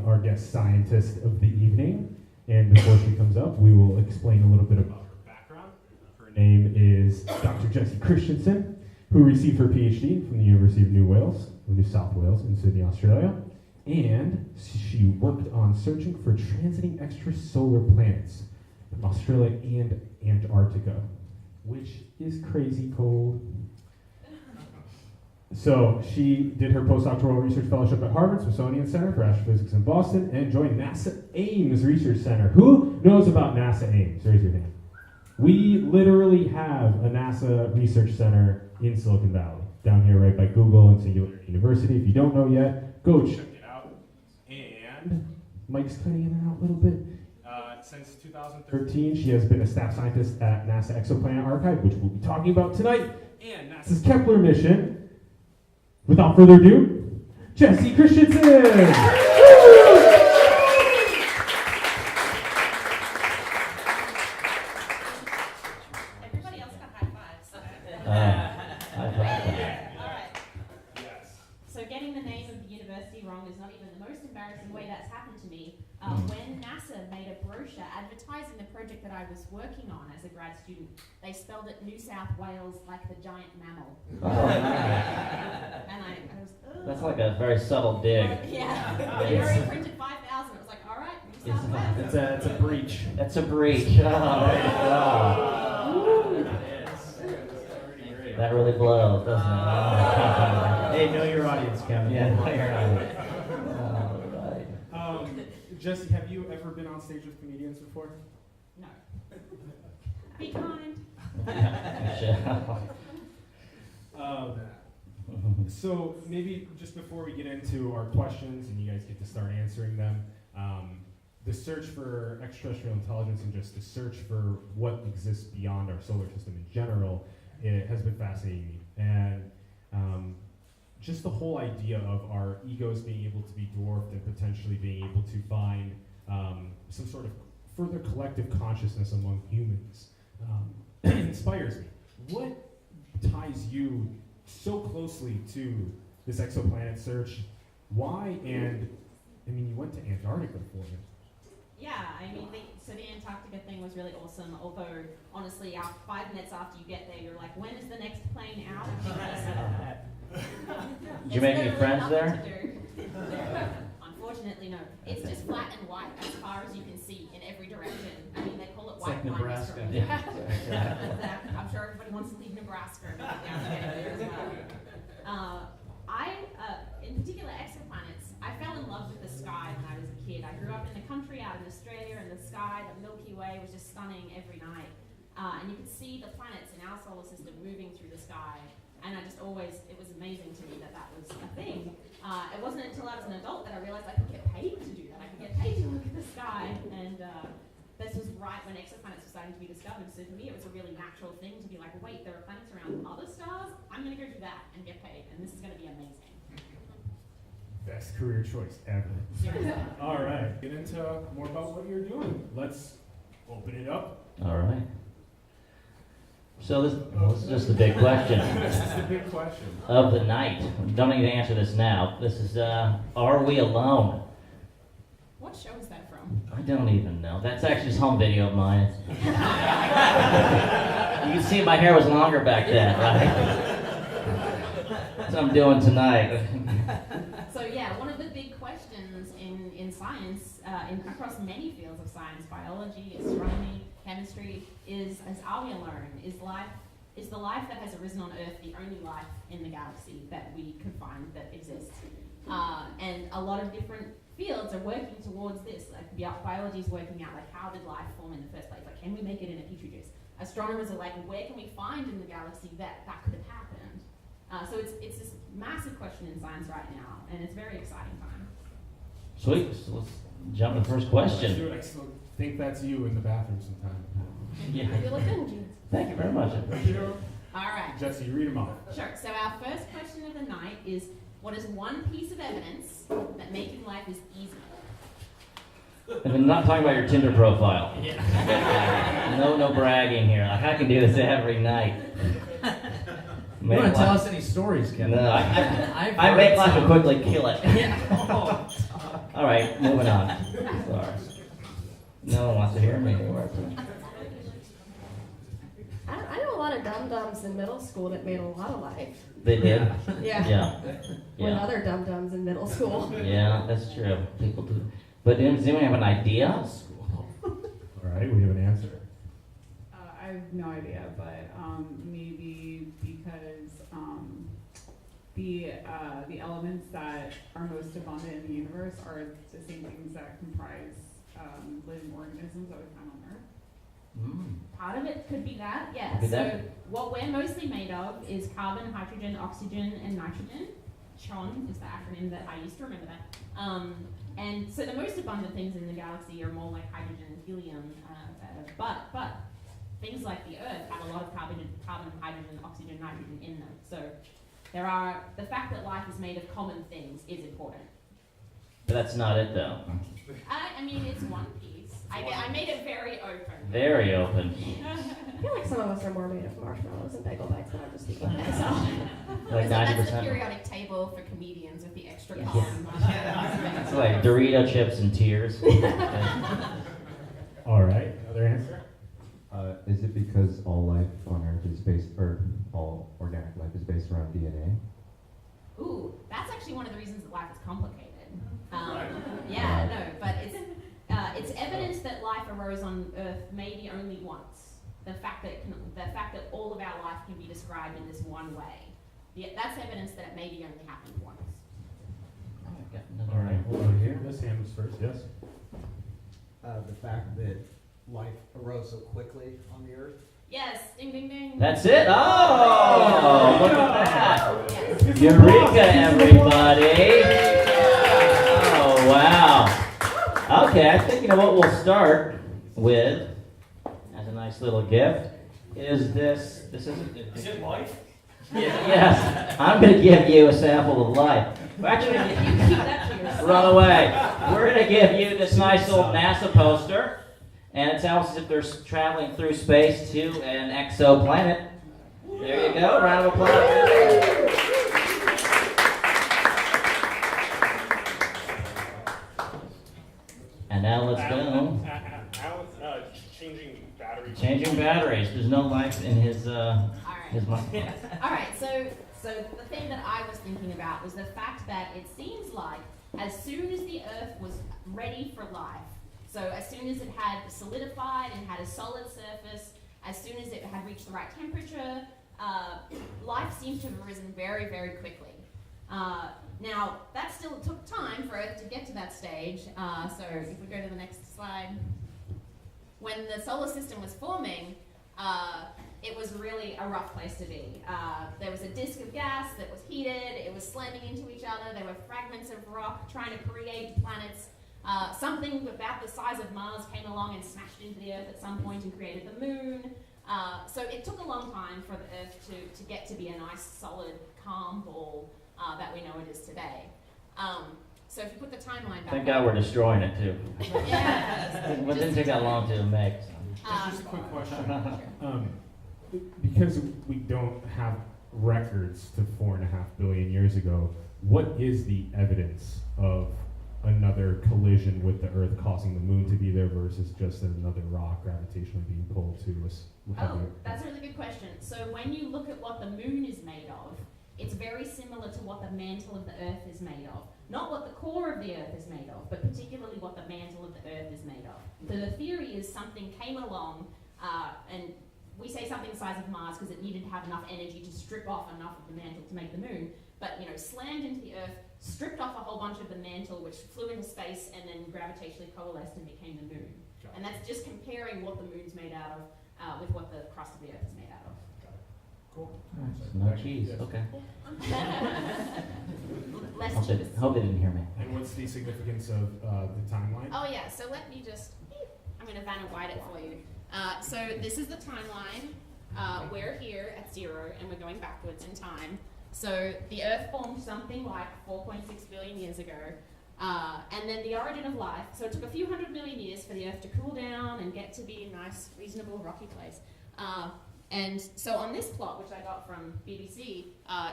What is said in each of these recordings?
introducing our guest scientist of the evening. And before she comes up, we will explain a little bit about her background. Her name is Dr. Jessie Christiansen, who received her PhD from the University of New South Wales in Sydney, Australia. And she worked on searching for transiting extrasolar planets from Australia and Antarctica, which is crazy cold. So she did her postdoctoral research fellowship at Harvard Smithsonian Center for Astrophysics in Boston and joined NASA Ames Research Center. Who knows about NASA Ames? Raise your hand. We literally have a NASA Research Center in Silicon Valley, down here right by Google and Singularity University. If you don't know yet, go check it out. And Mike's cutting in and out a little bit. Since 2013, she has been a staff scientist at NASA Exoplanet Archive, which we'll be talking about tonight, and NASA's Kepler mission. Without further ado, Jessie Christiansen! Everybody else got high fives. High five. Yeah. All right. Yes. So getting the name of the university wrong is not even the most embarrassing way that's happened to me. When NASA made a brochure advertising the project that I was working on as a grad student, they spelled it New South Wales like the giant mammal. And I was, ugh. That's like a very subtle dig. Yeah. We already printed 5,000. It was like, all right, New South Wales. It's a breach. That's a breach. That really blows, doesn't it? Hey, know your audience, Kevin. Yeah, know your audience. Jessie, have you ever been on stage with comedians before? No. Be kind. So maybe just before we get into our questions and you guys get to start answering them, the search for extraterrestrial intelligence and just the search for what exists beyond our solar system in general, it has been fascinating me. And just the whole idea of our egos being able to be dwarfed and potentially being able to find some sort of further collective consciousness among humans inspires me. What ties you so closely to this exoplanet search? Why? And I mean, you went to Antarctica for it. Yeah, I mean, so the Antarctica thing was really awesome, although, honestly, 5 minutes after you get there, you're like, when is the next plane out? Did you make any friends there? Unfortunately, no. It's just flat and white as far as you can see in every direction. I mean, they call it It's white like Nebraska. Yeah. I'm sure everybody wants to leave Nebraska and get down there as well. In particular, exoplanets, I fell in love with the sky when I was a kid. I grew up in the country out in Australia, and the sky, the Milky Way, was just stunning every night. And you could see the planets in our solar system moving through the sky. And I just always, it was amazing to me that was a thing. It wasn't until I was an adult that I realized I could get paid to do that. I could get paid to look at the sky. And this was right when exoplanets were starting to be discovered. So for me, it was a really natural thing to be like, wait, there are planets around other stars? I'm going to go do that and get paid. And this is going to be amazing. Best career choice ever. All right, get into more about what you're doing. Let's open it up. All right. So this is just the big question. This is the big question of the night. Don't need to answer this now. This is, are we alone? What show is that from? I don't even know. That's actually just home video of mine. You can see my hair was longer back then, right? That's what I'm doing tonight. So yeah, one of the big questions in science, across many fields of science, biology, astronomy, chemistry, is are we alone? Is the life that has arisen on Earth the only life in the galaxy that we could find that exists? And a lot of different fields are working towards this. Like biology is working out like how did life form in the first place? Like can we make it in a petri dish? Astronomers are like where can we find in the galaxy that could have happened? So it's this massive question in science right now, and it's a very exciting time. Sweet. So let's jump to the first question. Let's do it. I still think that's you in the bathroom sometime. Yeah. You look good, James. Thank you very much. All right. Jessie, read them off. Sure. So our first question of the night is, what is one piece of evidence that making life is easy? And I'm not talking about your Tinder profile. Yeah. No bragging here. Like, I can do this every night. You want to tell us any stories, Kevin? No, I make life and quickly kill it. All right, moving on. Sorry. No one wants to hear me anymore. I know a lot of dum-dums in middle school that made a lot of life. They did? Yeah. Yeah. With Yeah. other dum-dums in middle school. Yeah, that's true. People do. But does anyone have an idea? All right, we have an answer. I have no idea, but maybe because the elements that are most abundant in the universe are the same things that comprise living organisms that we find on Earth. Part of it could be that, yeah. Could be So that. what we're mostly made of is carbon, hydrogen, oxygen, and nitrogen. CHON is the acronym that I used to remember that. And so the most abundant things in the galaxy are more like hydrogen and helium, but things like the Earth have a lot of carbon, hydrogen, oxygen, nitrogen in them. So the fact that life is made of common things is important. But that's not it, though. I mean, it's one piece. I made it very open. Very open. I feel like some of us are more made of marshmallows and bagel bites, but I'm just speaking for myself. Like So that's the 90%. periodic table for comedians with the extra Yeah. column. It's like Dorito chips and tears. All right, another answer? Is it because all life on Earth is based, or all organic life is based around DNA? Ooh, that's actually one of the reasons that life is complicated. Right. Yeah, no, but it's evidence that life arose on Earth maybe only once. The fact that all of our life can be described in this one way. That's evidence that it maybe only happened once. All right, hold on here. This hand was first, yes? The fact that life arose so quickly on the Earth. Yes, ding ding ding. That's it? Oh, look at that. Yes. Eureka, everybody. Oh, wow. Okay, I think you know what we'll start with, as a nice little gift, is this. Is it life? Yes. I'm going to give you a sample of life. Actually, You keep that to yourself. run away. We're going to give you this nice little NASA poster. And it sounds as if they're traveling through space to an exoplanet. There you go. Round of applause. And now let's go. Changing batteries. Changing batteries. There's no life in his All his right. mind. All right. So the thing that I was thinking about was the fact that it seems like as soon as the Earth was ready for life. So as soon as it had solidified and had a solid surface, as soon as it had reached the right temperature, life seems to have arisen very, very quickly. Now, that still took time for Earth to get to that stage. So if we go to the next slide. When the solar system was forming, it was really a rough place to be. There was a disk of gas that was heated, it was slamming into each other, there were fragments of rock trying to create planets. Something about the size of Mars came along and smashed into the Earth at some point and created the moon. So it took a long time for the Earth to get to be a nice, solid, calm ball that we know it is today. So if you put the timeline back Thank God we're destroying it too. Yeah. It didn't take that long to make. Just a quick question. Because we don't have records to 4.5 billion years ago, what is the evidence of another collision with the Earth causing the moon to be there versus just another rock gravitationally being pulled to us? Oh, that's a really good question. So when you look at what the moon is made of, it's very similar to what the mantle of the Earth is made of. Not what the core of the Earth is made of, but particularly what the mantle of the Earth is made of. So the theory is something came along, and we say something the size of Mars because it needed to have enough energy to strip off enough of the mantle to make the moon, but slammed into the Earth, stripped off a whole bunch of the mantle, which flew into space and then gravitationally coalesced and became the moon. And that's just comparing what the moon's made out of with what the crust of the Earth is made out of. Cool. No cheese. Okay. Less Hope cheese. they didn't hear me. And what's the significance of the timeline? Oh yeah, so let me just, I'm going to Vanna White it for you. So this is the timeline. We're here at 0 and we're going backwards in time. So the Earth formed something like 4.6 billion years ago. And then the origin of life. So it took a few 100 million years for the Earth to cool down and get to be a nice, reasonable, rocky place. And so on this plot, which I got from BBC,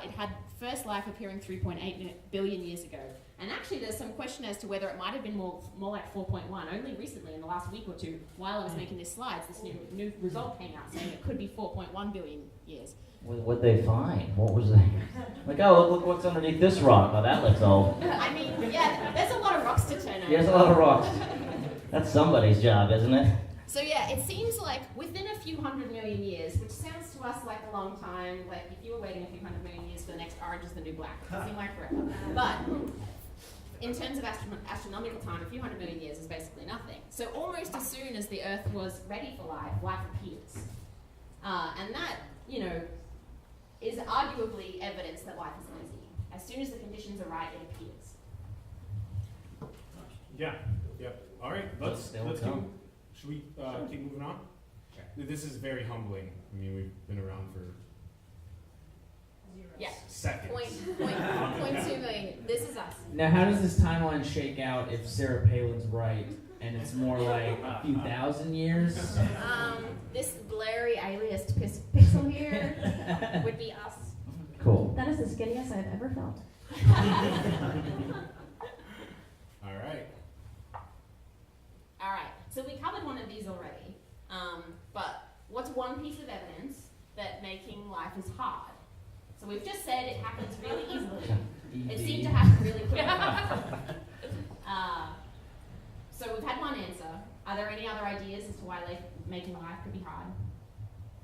it had first life appearing 3.8 billion years ago. And actually there's some question as to whether it might have been more like 4.1. Only recently, in the last week or two, while I was making this slides, this new result came out saying it could be 4.1 billion years. What'd they find? What was they? Like, oh, look what's underneath this rock. Oh, that looks old. I mean, yeah, there's a lot of rocks to turn over. There's a lot of rocks. That's somebody's job, isn't it? So yeah, it seems like within a few 100 million years, which sounds to us like a long time, like if you were waiting a few 100 million years for the next orange is the new black, it doesn't seem like forever. But in terms of astronomical time, a few 100 million years is basically nothing. So almost as soon as the Earth was ready for life, life appears. And that, you know, is arguably evidence that life is easy. As soon as the conditions are right, it appears. Yeah. All right, let's keep. Should we keep moving on? This is very humbling. I mean, we've been around for Yeah. seconds. Point 2 million. This is us. Now, how does this timeline shake out if Sarah Palin's right and it's more like a few thousand years? This blurry aliased pixel here would be us. Cool. That is the skinniest I've ever felt. All right. So we covered one of these already. But what's one piece of evidence that making life is hard? So we've just said it happens really easily. It seemed to happen really quickly. So we've had one answer. Are there any other ideas as to why making life could be hard?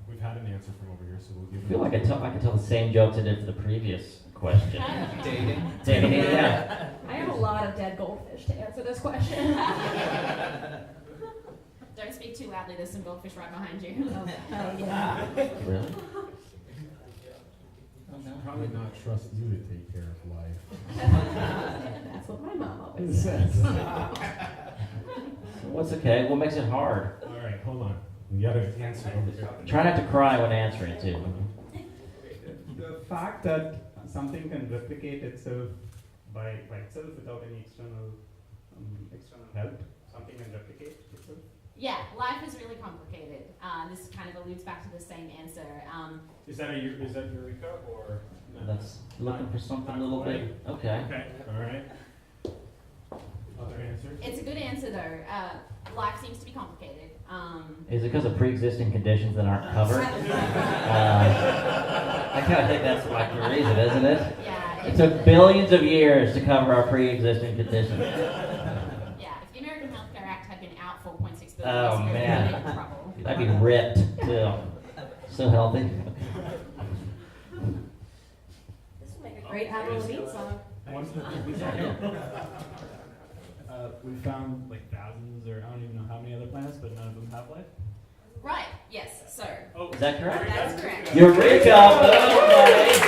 We've had an answer from over here, so we'll give I feel like I could tell the same jokes I did for the previous question. Dating? Dating, yeah. I have a lot of dead goldfish to answer this question. Don't speak too loudly. There's some goldfish right behind you. Oh, yeah. Really? probably not trust you to take care of life. That's what my mom always says. What's okay? What makes it hard? All right, hold on. You gotta answer over here. Try not to cry when answering too. The fact that something can replicate itself by itself without any external help, something can replicate itself. Yeah, life is really complicated. This kind of alludes back to the same answer. Is that Eureka or? No? That's looking for something a little bit. Okay. Okay. All right. Other answer? It's a good answer though. Life seems to be complicated. Is it because of pre-existing conditions that aren't covered? I kind of think that's like the reason, isn't it? Yeah. It took billions of years to cover our pre-existing conditions. Yeah. If the American Health Care Act had been out 4.6 billion Oh, years ago, man. we'd be in trouble. I'd be ripped too. So healthy. This would make a great Avril Lavigne song. We found like thousands, or I don't even know how many other planets, but none of them have life. Right. Yes. So. Is that correct? That's correct. Eureka! Boom, buddy.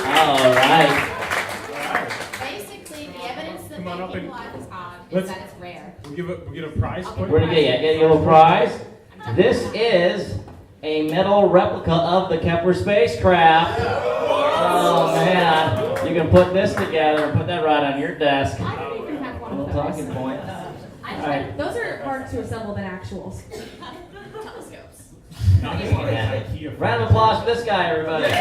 All right. Basically, the evidence that Come on up making and- life is hard is Let's- that it's rare. We'll get a prize. Okay. quick? We're gonna get you a prize. This is a metal replica of the Kepler spacecraft. Oh man, you can put this together and put that right on your desk. I don't even have one Little of those. talking point. Actually, those are harder to assemble than actuals. Telescopes. Not as hard Yeah. as IKEA. Round of applause for this guy, everybody.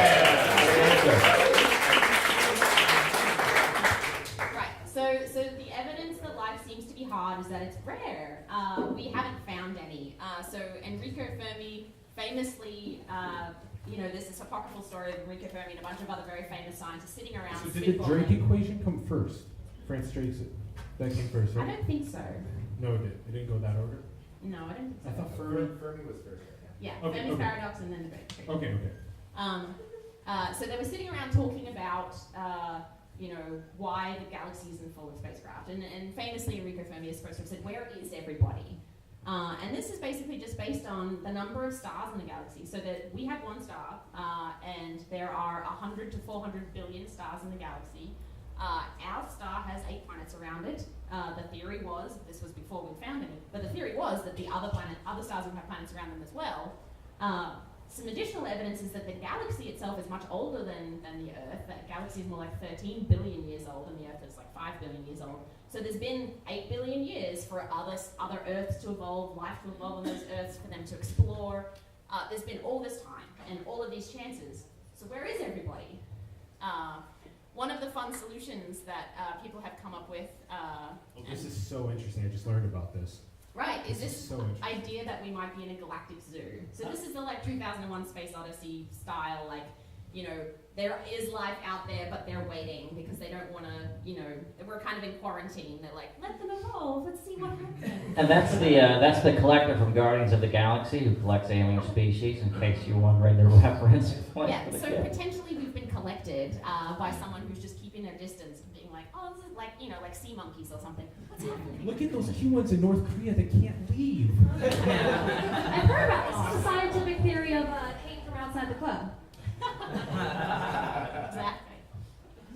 Right. So the evidence that life seems to be hard is that it's rare. We haven't found any. So Enrico Fermi famously, there's this apocryphal story of Enrico Fermi and a bunch of other very famous scientists sitting around. So did the Drake spitballing. equation come first? Francis Drake's that came first, I right? don't think so. No, it didn't. It didn't go that order. No, I don't think so. I thought Fermi. Fermi was first. Yeah, Okay, Fermi's okay. paradox and then the Drake equation. Okay. So they were sitting around talking about, why the galaxy isn't full of spacecraft. And famously, Enrico Fermi is supposed to have said, where is everybody? And this is basically just based on the number of stars in the galaxy. So that we have one star, and there are 100 to 400 billion stars in the galaxy. Our star has 8 planets around it. The theory was, this was before we found any, but the theory was that the other stars would have planets around them as well. Some additional evidence is that the galaxy itself is much older than the Earth. The galaxy is more like 13 billion years old, and the Earth is like 5 billion years old. So there's been 8 billion years for other Earths to evolve, life to evolve on those Earths, for them to explore. There's been all this time and all of these chances. So where is everybody? One of the fun solutions that people have come up with. This is so interesting. I just learned about this. Right, is This this is so interesting. idea that we might be in a galactic zoo. So this is the like 2001 Space Odyssey style, like, you know, there is life out there, but they're waiting because they don't want to, you know, we're kind of in quarantine. They're like, let them evolve, let's see what happens. And that's the collector from Guardians of the Galaxy who collects alien species, in case you're wondering the reference. Yeah, so potentially we've been collected by someone who's just keeping their distance and being like, oh, this is like, you know, like sea monkeys or something. What's happening? Look at those cute ones in North Korea that can't leave. I've heard about this. It's a scientific theory of hate from outside the club. Exactly.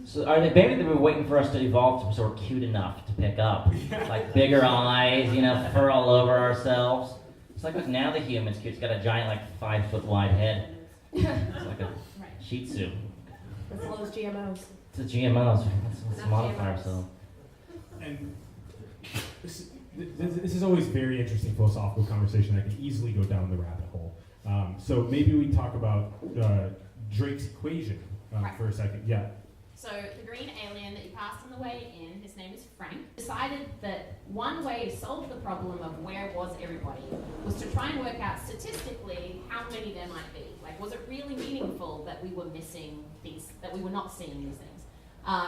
So maybe they were waiting for us to evolve to sort of cute enough to pick up. Like bigger eyes, you know, fur all over ourselves. It's like, look, now the human's cute. It's got a giant, like, 5-foot wide head. It's like a Shih Tzu. That's all those GMOs. It's a GMOs. Let's Not modify GMOs. ourselves. And this is always very interesting philosophical conversation that can easily go down the rabbit hole. So maybe we talk about Drake's equation Right. for a second. Yeah. So the green alien that you passed on the way in, his name is Frank, decided that one way to solve the problem of where was everybody was to try and work out statistically how many there might be. Like, was it really meaningful that we were missing these, that we were not seeing these things?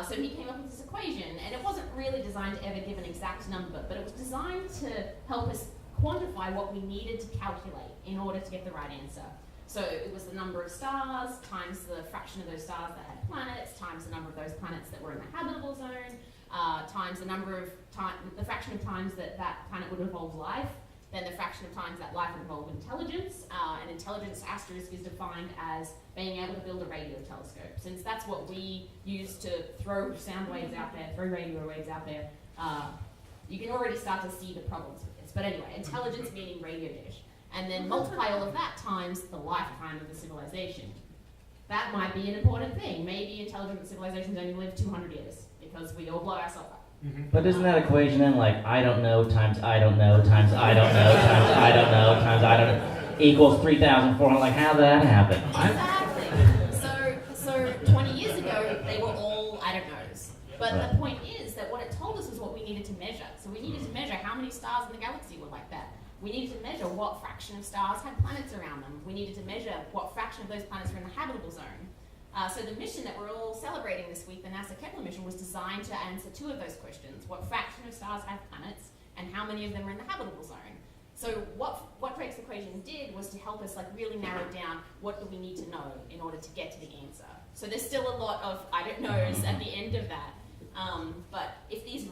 So he came up with this equation, and it wasn't really designed to ever give an exact number, but it was designed to help us quantify what we needed to calculate in order to get the right answer. So it was the number of stars times the fraction of those stars that had planets times the number of those planets that were in the habitable zone times the number of the fraction of times that that planet would evolve life, then the fraction of times that life would evolve intelligence. And intelligence asterisk is defined as being able to build a radio telescope. Since that's what we use to throw sound waves out there, throw radio waves out there, you can already start to see the problems with this. But anyway, intelligence meaning radio dish. And then multiply all of that times the lifetime of the civilization. That might be an important thing. Maybe intelligent civilizations only live 200 years because we all blow ourselves up. But isn't that equation then like I don't know times I don't know times I don't know times I don't know times I don't know equals 3,400? Like, how did that happen? Exactly. So 20 years ago, they were all I don't knows. But Right. the point is that what it told us was what we needed to measure. So we needed to measure how many stars in the galaxy were like that. We needed to measure what fraction of stars had planets around them. We needed to measure what fraction of those planets were in the habitable zone. So the mission that we're all celebrating this week, the NASA Kepler mission, was designed to answer two of those questions. What fraction of stars have planets, and how many of them are in the habitable zone? So what Drake's equation did was to help us like really narrow down what do we need to know in order to get to the answer. So there's still a lot of I don't knows at the end of that. But if these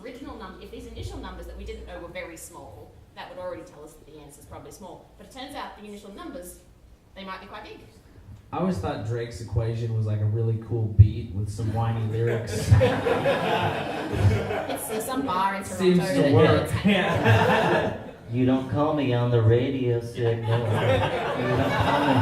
initial numbers that we didn't know were very small, that would already tell us that the answer is probably small. But it turns out the initial numbers, they might be quite big. I always thought Drake's equation was like a really cool beat with some whiny lyrics. It's some bar in Toronto. Seems to that work. nerds Yeah. You don't call me on the radio signal. You don't call me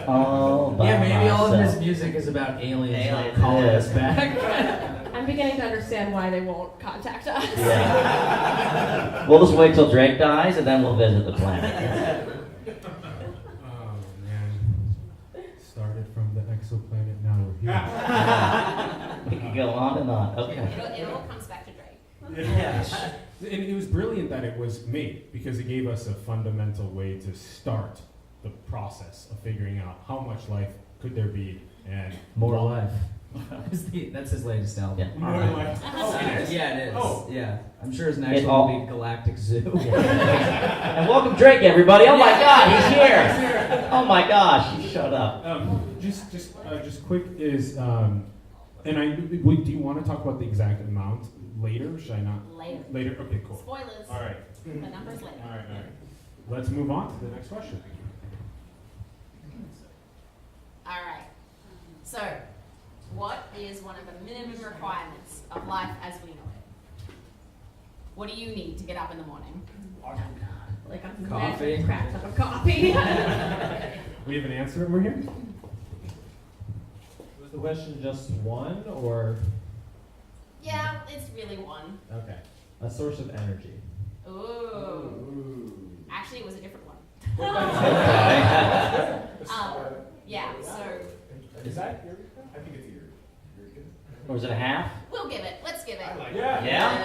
all by Yeah, maybe all of myself. his music is about aliens not Aliens, calling yeah. us back. I'm beginning to understand why they won't contact us. Yeah. We'll just wait till Drake dies and then we'll visit the planet. Oh man. Started from the exoplanet, now we're here. We can go on and on. Okay. It all comes back to Drake. Yeah. And it was brilliant that it was made because it gave us a fundamental way to start the process of figuring out how much life could there be and More what- life. That's his latest album. Yeah. More life. Oh, it is? Yeah, it is. Oh. Yeah. I'm sure his next It one all- will be Galactic Zoo. And welcome Drake, everybody. Oh my God, he's here. Oh my gosh, he showed up. Just quick is and do you want to talk about the exact amount later? Should I not? Later. Later. Okay, cool. Spoilers. All right. The numbers later. All right. Let's move on to the next question. All right. So, what is one of the minimum requirements of life as we know it? What do you need to get up in the morning? Like a Coffee. magic crack cup of coffee. We have an answer over here. Was the question just one or Yeah, it's really one. okay? A source of energy. Ooh. Actually, it was a different one. Okay. Yeah, so Is that Eureka? I think it's Eureka. Or was it a half? we'll give it. Let's give it. Yeah. Yeah?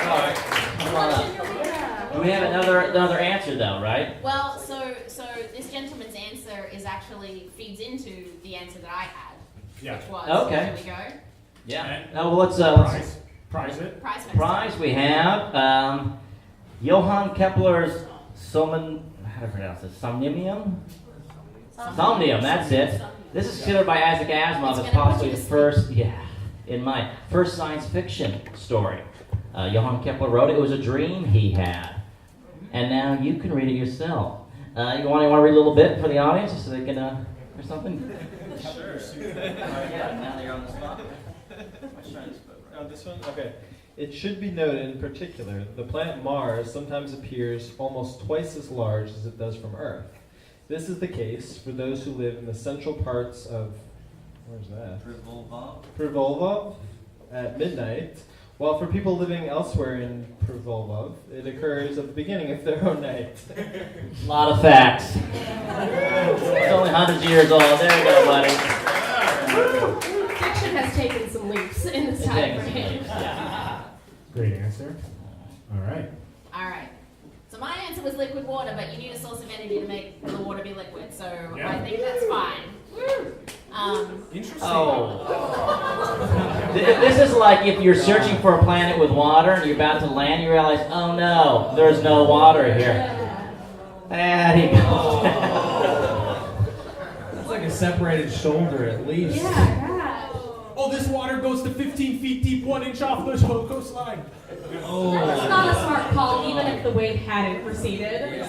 All right. Come on up. We have another answer though, right? Well, so this gentleman's answer actually feeds into the answer that I had, Yeah. which was Okay. here we go. Yeah. Oh, well, let's Prize it. Prize we have Johann Kepler's how to pronounce it? Somnium? Somnium, that's it. This is considered by Isaac Asimov as possibly the first science fiction story. Johann Kepler wrote it. It was a dream he had. And now you can read it yourself. You want to read a little bit for the audience so they can or something? Sure. Yeah, now you're on the spot. This one? Okay. It should be noted in particular, the planet Mars sometimes appears almost twice as large as it does from Earth. This is the case for those who live in the central parts of, where's that? Privolov at midnight, while for people living elsewhere in Privolov, it occurs at the beginning of their own night. A lot of facts. It's only hundreds of years old. There you go, buddy. Fiction has taken some leaps in this time frame. Great answer. All right. All right. So my answer was liquid water, but you need a source of energy to make the water be liquid, so Yeah. I think that's fine. Interesting. Oh. This is like if you're searching for a planet with water and you're about to land, you realize, oh no, there's no water here. There you go. That's like a separated shoulder at least. Yeah. Oh, this water goes to 15 feet deep, 1 inch off the coastline. Oh. That's not a smart call, even if the wave hadn't proceeded.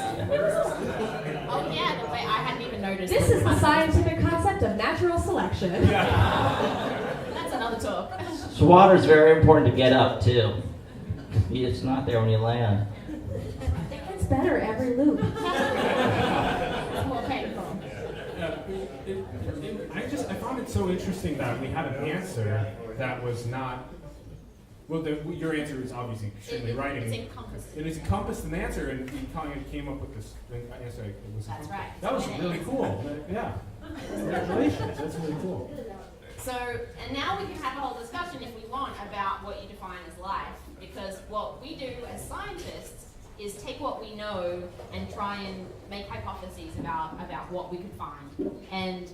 Oh yeah, the way I hadn't even noticed. This is the scientific concept of natural selection. That's another talk. So water is very important to get up too. It's not there when you land. It gets better every loop. It's more painful. I found it so interesting that we had an answer that was not. Well, your answer is obviously extremely right. It's encompassed. It is encompassed an answer, and you kind of came up with this answer. It was That's right. That was really cool. Yeah. Congratulations. That's really cool. So, and now we can have a whole discussion if we want about what you define as life, because what we do as scientists is take what we know and try and make hypotheses about what we could find. And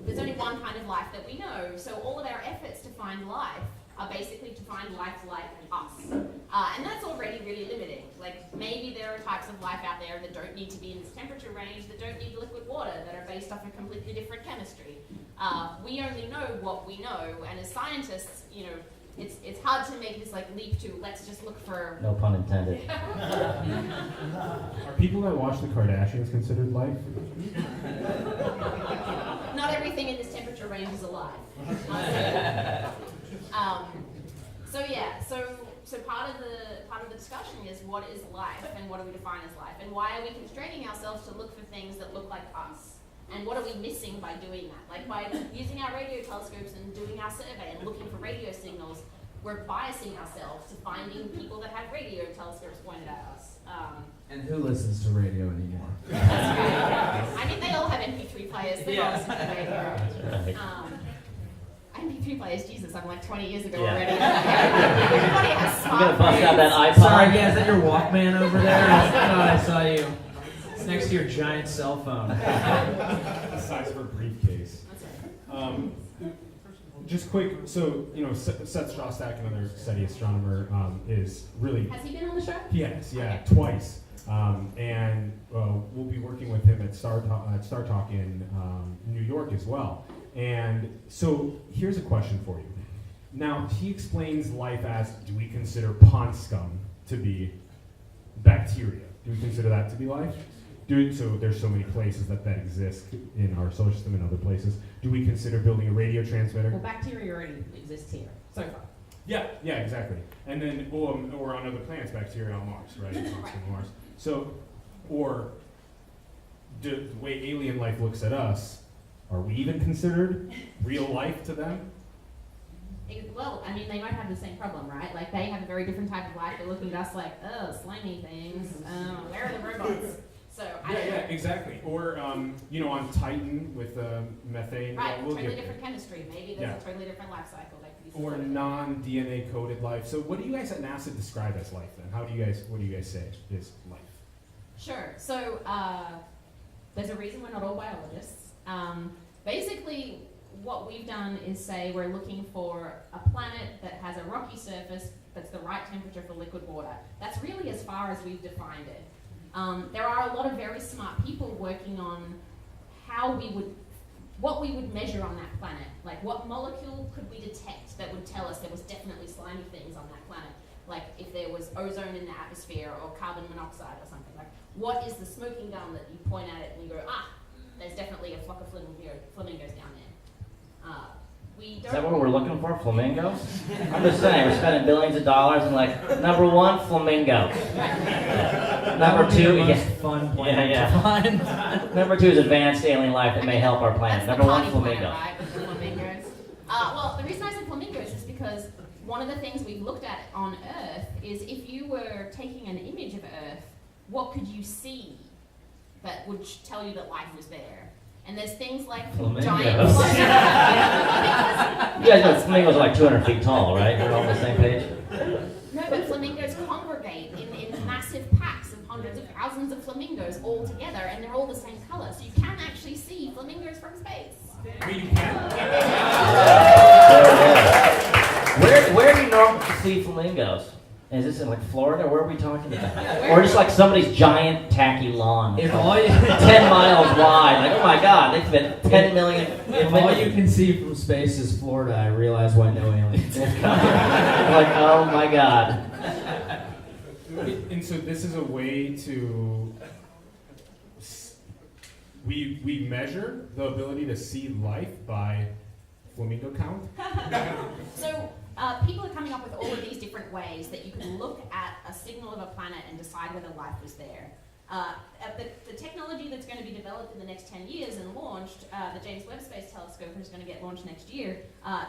there's only one kind of life that we know, so all of our efforts to find life are basically to find life like us. And that's already really limiting. Like, maybe there are types of life out there that don't need to be in this temperature range, that don't need liquid water, that are based off a completely different chemistry. We only know what we know, and as scientists, you know, it's hard to make this like leap to let's just look for. No pun intended. Are people that watch the Kardashians considered life? Not everything in this temperature range is alive. So part of the discussion is what is life and what do we define as life, and why are we constraining ourselves to look for things that look like us, and what are we missing by doing that? Like by using our radio telescopes and doing our survey and looking for radio signals, we're biasing ourselves to finding people that have radio telescopes pointed at us. And who listens to radio anymore? I mean, they all have MP3 players. They all listen to radio. That's right. MP3 players, Jesus, I'm like 20 years ago Yeah. already. Everybody has I'm gonna bust smartphones. out that iPod. Sorry, yeah, is that your Walkman over there? I thought I saw you. It's next to your giant cell phone. The size of a briefcase. That's right. Just quick, so, you know, Seth Shostak, another SETI astronomer, is really. Has he been on the show? He has, yeah, twice. And we'll be working with him at Star Talk in New York as well. And so here's a question for you. Now, he explains life as, do we consider pond scum to be bacteria? Do we consider that to be life? So there's so many places that exist in our solar system and other places. Do we consider building a radio transmitter? Well, bacteria already exists here, so far. Yeah, exactly. And then, or on other planets, bacteria on Mars, right? On Mars. So, or the way alien life looks at us, are we even considered real life to them? Well, I mean, they might have the same problem, right? Like, they have a very different type of life. They're looking at us like, oh, slimy things. Where are the robots? So I don't know. Exactly. Or you know, on Titan with methane. Right, we'll totally get different chemistry. Maybe there's a totally different life cycle that could be or supported. non-DNA coded life. So what do you guys at NASA describe as life then? What do you guys say is life? Sure. So there's a reason we're not all biologists. Basically, what we've done is say we're looking for a planet that has a rocky surface that's the right temperature for liquid water. That's really as far as we've defined it. There are a lot of very smart people working on what we would measure on that planet. Like, what molecule could we detect that would tell us there was definitely slimy things on that planet? Like, if there was ozone in the atmosphere or carbon monoxide or something. Like, what is the smoking gun that you point at it and you go, there's definitely a flock of flamingos down there. We don't. Is that what we're looking for? Flamingos? I'm just saying, we're spending billions of dollars and like, number one, flamingo. Number two, fun planet to find. Number two is advanced alien life that may help our planet. That's Number the one, party flamingo. planet, right, with the flamingos. Well, the reason I said flamingos is because one of the things we've looked at on Earth is if you were taking an image of Earth, what could you see that would tell you that life was there? And there's things like Flamingos. giant You guys know flamingos are like 200 feet tall, right? We're all on the same page? No, but flamingos congregate in massive packs of hundreds of thousands of flamingos all together, and they're all the same color, so you can actually see flamingos from space. You can. Where do you normally see flamingos? Is this in like Florida? Where are we talking about? Or just like somebody's giant tacky lawn. If all you 10 miles wide. Like, oh my god, they spent 10 million. If all you can see from space is Florida, I realize why no aliens are coming. Like, oh my god. And so this is a way to we measure the ability to see life by flamingo count. So people are coming up with all of these different ways that you can look at a signal of a planet and decide whether life was there. The technology that's going to be developed in the next 10 years and launched, the James Webb Space Telescope, which is going to get launched next year,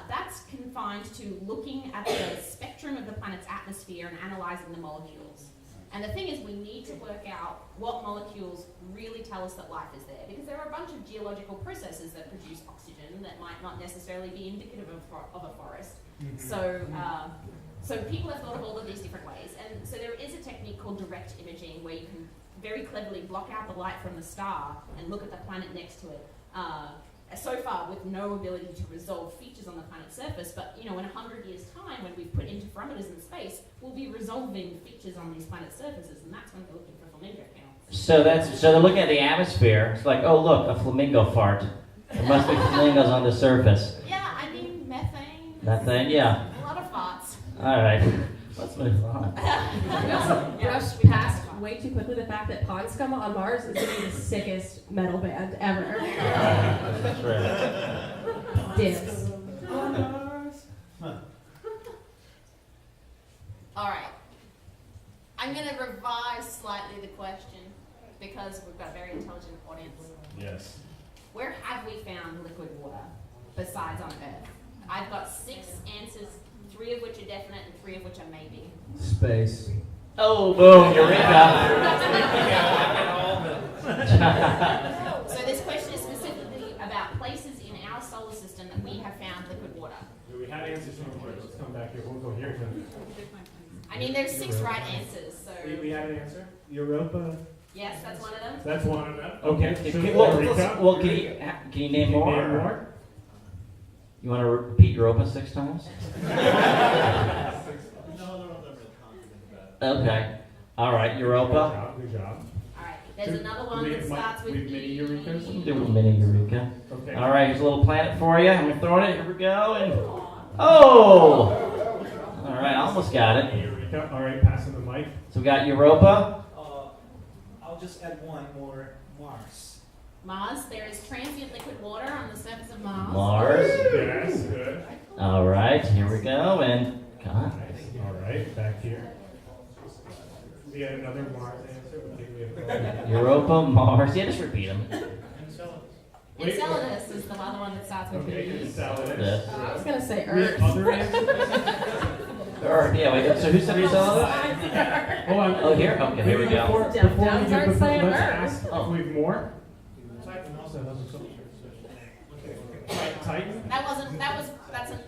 that's confined to looking at the spectrum of the planet's atmosphere and analyzing the molecules. And the thing is, we need to work out what molecules really tell us that life is there, because there are a bunch of geological processes that produce oxygen that might not necessarily be indicative of a forest. So people have thought of all of these different ways, and so there is a technique called direct imaging where you can very cleverly block out the light from the star and look at the planet next to it. So far, with no ability to resolve features on the planet's surface, but in 100 years' time, when we've put interferometers in space, we'll be resolving features on these planet surfaces, and that's when we're looking for flamingo counts. So they're looking at the atmosphere. It's like, oh look, a flamingo fart. There must be flamingos on the surface. Yeah, I mean methane. Methane, yeah. A lot of farts. All right, let's move on. We also brushed past way too quickly the fact that Pond Scum on Mars is going to be the sickest metal band ever. That's right. Dibs. All right. I'm going to revise slightly the question because we've got a very intelligent audience. Yes. Where have we found liquid water besides on Earth? I've got 6 answers, 3 of which are definite and 3 of which are maybe. Space. Oh, boom, Eureka. So this question is specifically about places in our solar system that we have found liquid water. We had answers from here. Let's come back here. We'll go here. I mean, there's 6 right answers, so... We had an answer? Europa. Yes, that's one of them. That's one of them. Okay. So Well, can you name more? Name more? You want to repeat Europa 6 times? Okay. All right, Europa. Good job. All right. There's another one that starts with mini Eurekas. Do a mini Eureka. Okay. All right, here's a little planet for you. I'm gonna throw it. Here we go. And oh! All right, I almost got it. Eureka. All right, passing the mic. So we got Europa. I'll just add one more. Mars. Mars. There is transient liquid water on the surface of Mars. Mars. Yes, good. All right, here we go. And God. All right, back here. We had another Mars answer. We have Europa, Mars. Yeah, just repeat them. Enceladus is the other one that starts with Okay, B. Enceladus. I was gonna say We have Earth. other answers? Or, yeah, wait, so who said Enceladus? Hold on. Oh, here? Okay, here we Maybe go. Before Down- we down do, starts saying let's Earth. ask if we have more. Titan?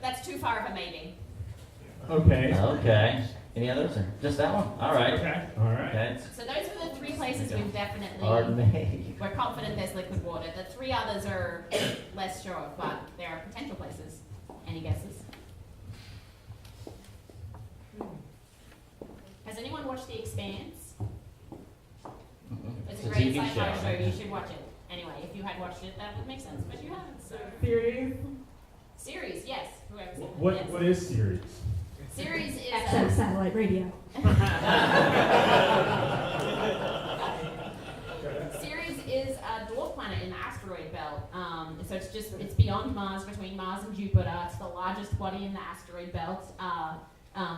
That's too far of a maybe. Okay. Okay. Any others? Or just that one? All right. Okay. All right. Okay. So those are the three places we've definitely. Pardon me. We're confident there's liquid water. The three others are less sure, but there are potential places. Any guesses? Has anyone watched The Expanse? It's a great TV sci-fi show. show. You should watch it. Anyway, if you had watched it, that would make sense, but you haven't. So Theory. series, yes. Whoever's in it, What yes. What is Sirius? Series is XM satellite radio. Ceres is a dwarf planet in the asteroid belt. So it's beyond Mars, between Mars and Jupiter. It's the largest body in the asteroid belt.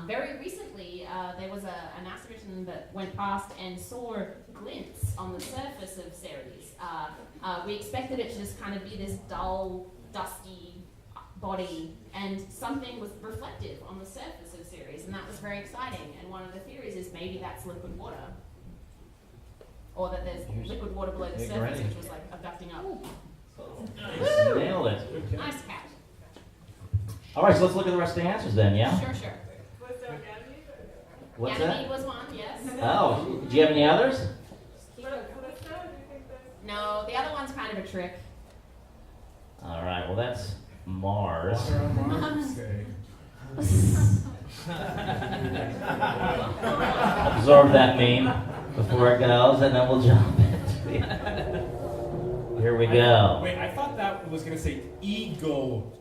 Very recently, there was an NASA mission that went past and saw glints on the surface of Ceres. We expected it to just kind of be this dull, dusty body, and something was reflective on the surface of Ceres, and that was very exciting. And one of the theories is maybe that's liquid water, or that there's liquid water below the Big surface, rain. which was like abducting up. Nailed it. Nice catch. All right, so let's look at the rest of the answers then, yeah? Sure, sure. What's Ganymede that? was one, yes. Oh, do you have any others? No, the other one's kind of a trick. All right, well, that's Mars. Water on Mars? Okay. Absorb that meme before it goes, and then we'll jump into it. Here we go. Wait, I thought that was gonna say ego.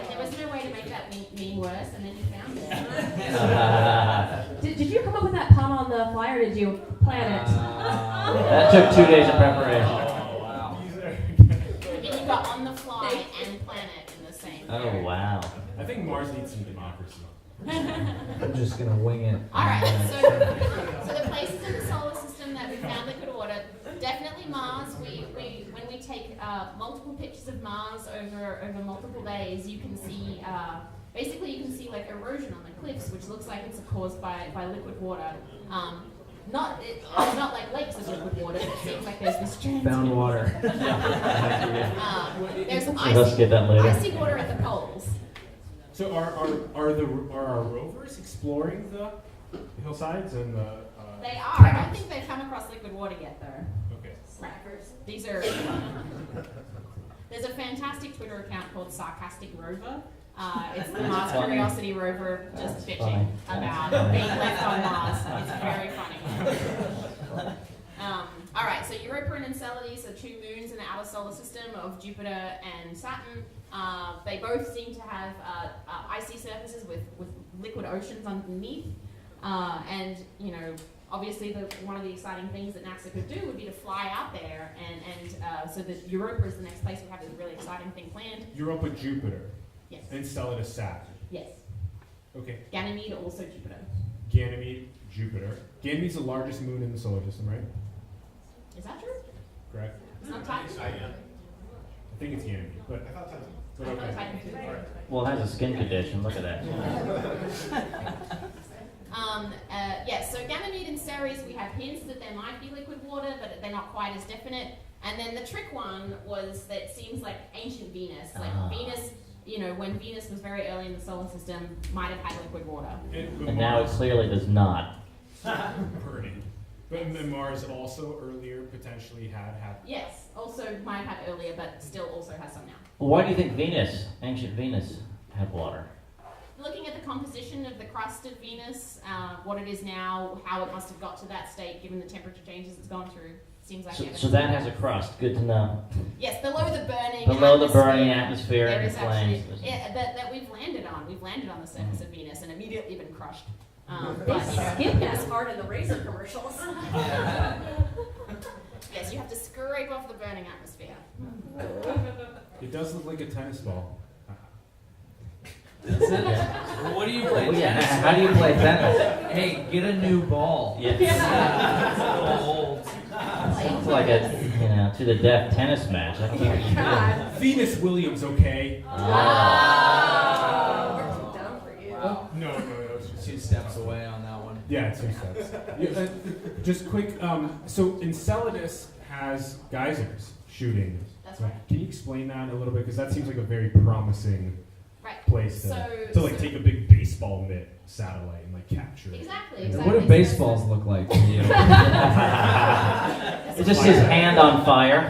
There was no way to make that meme worse, and then you found it. Did you come up with that pun on the fly, or did you plan it? That took 2 days of preparation. I mean, you got on the fly and planet in the same. Oh, wow. I think Mars needs some democracy. I'm just gonna wing it. All right, so the places in the solar system that we found liquid water, definitely Mars. When we take multiple pictures of Mars over multiple days, you can see basically you can see like erosion on the cliffs, which looks like it's caused by liquid water. Not like lakes of liquid water. It seems like there's this giant. Found water. There's Let's get that later. icy water at the poles. So are our rovers exploring the hillsides and the? They are. I don't think they've come across liquid water yet, though. Okay. Right. These are. There's a fantastic Twitter account called Sarcastic Rover. It's the Mars Funny. Curiosity rover just That's bitching funny. about being left on Mars. It's very funny. All right, so Europa and Enceladus are two moons in the outer solar system of Jupiter and Saturn. They both seem to have icy surfaces with liquid oceans underneath. And, you know, obviously one of the exciting things that NASA could do would be to fly out there. And so that Europa is the next place we have this really exciting thing planned. Europa, Jupiter. Yes. Enceladus, Saturn. Yes. Okay. Ganymede, also Jupiter. Ganymede, Jupiter. Ganymede's the largest moon in the solar system, right? Is that true? Correct. It's not Titan? I think it's Ganymede, but I thought okay. Titan too. All right. Well, it has a skin condition. Look at that. Yes, so Ganymede and Ceres, we have hints that there might be liquid water, but they're not quite as definite. And then the trick one was that it seems like ancient Venus. Like Venus, you know, when Venus was very early in the solar system, might have had liquid water. And now it clearly does not. Burning. But then Mars also earlier potentially had. Yes, also might have had earlier, but still also has some now. Well, why do you think Venus, ancient Venus, had water? Looking at the composition of the crust of Venus, what it is now, how it must have got to that state given the temperature changes it's gone through, seems like So that has a crust. Good to know. yes, below the burning Below the burning atmosphere there and is flames. actually that we've landed on. We've landed on the surface of Venus and immediately been crushed. They But you know, skip this part in the razor commercials. yes, you have to scrape off the burning atmosphere. It does look like a tennis ball. Does it? What do you play tennis How do you play tennis? with? Hey, get a new ball. Yeah. Old. Sounds like a to the death tennis match. I can't. God. Venus Williams, okay? We're too dumb for you. No, it's just 2 steps away on that one. yeah, 2 steps. Just quick. So Enceladus has geysers shooting. That's right. Can you explain that a little bit? Because that seems like a very promising Right. place to So like take a big baseball mitt satellite and like capture it. Exactly. What do baseballs look like to you? It's just his hand on fire.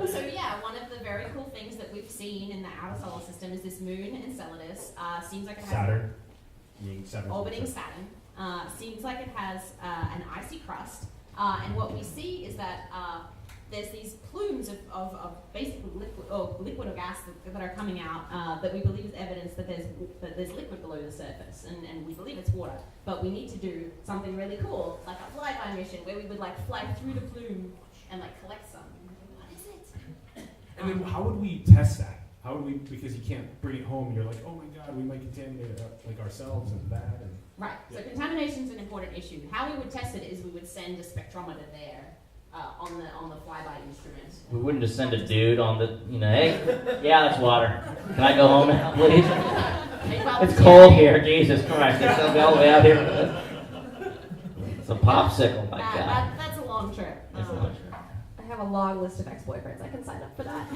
So yeah, one of the very cool things that we've seen in the outer solar system is this moon Enceladus. Seems like it has Saturn. Saturn. orbiting Saturn. Seems like it has an icy crust. And what we see is that there's these plumes of basically liquid or gas that are coming out that we believe is evidence that there's liquid below the surface, and we believe it's water. But we need to do something really cool, like a flyby mission, where we would like fly through the plume and like collect some. What is it? And then how would we test that? How would we? Because you can't bring it home. You're like, oh my god, we might contaminate it, like ourselves and that. And Right. So contamination is an important issue. How we would test it is we would send a spectrometer there on the flyby instrument. We wouldn't just send a dude on the, hey, yeah, that's water. Can I go home now, please? It's cold here, Jesus Christ. They're going to be all the way out here. It's a popsicle, my God. That's a long trip. That's a long trip. I have a long list of ex-boyfriends. I can sign up for that.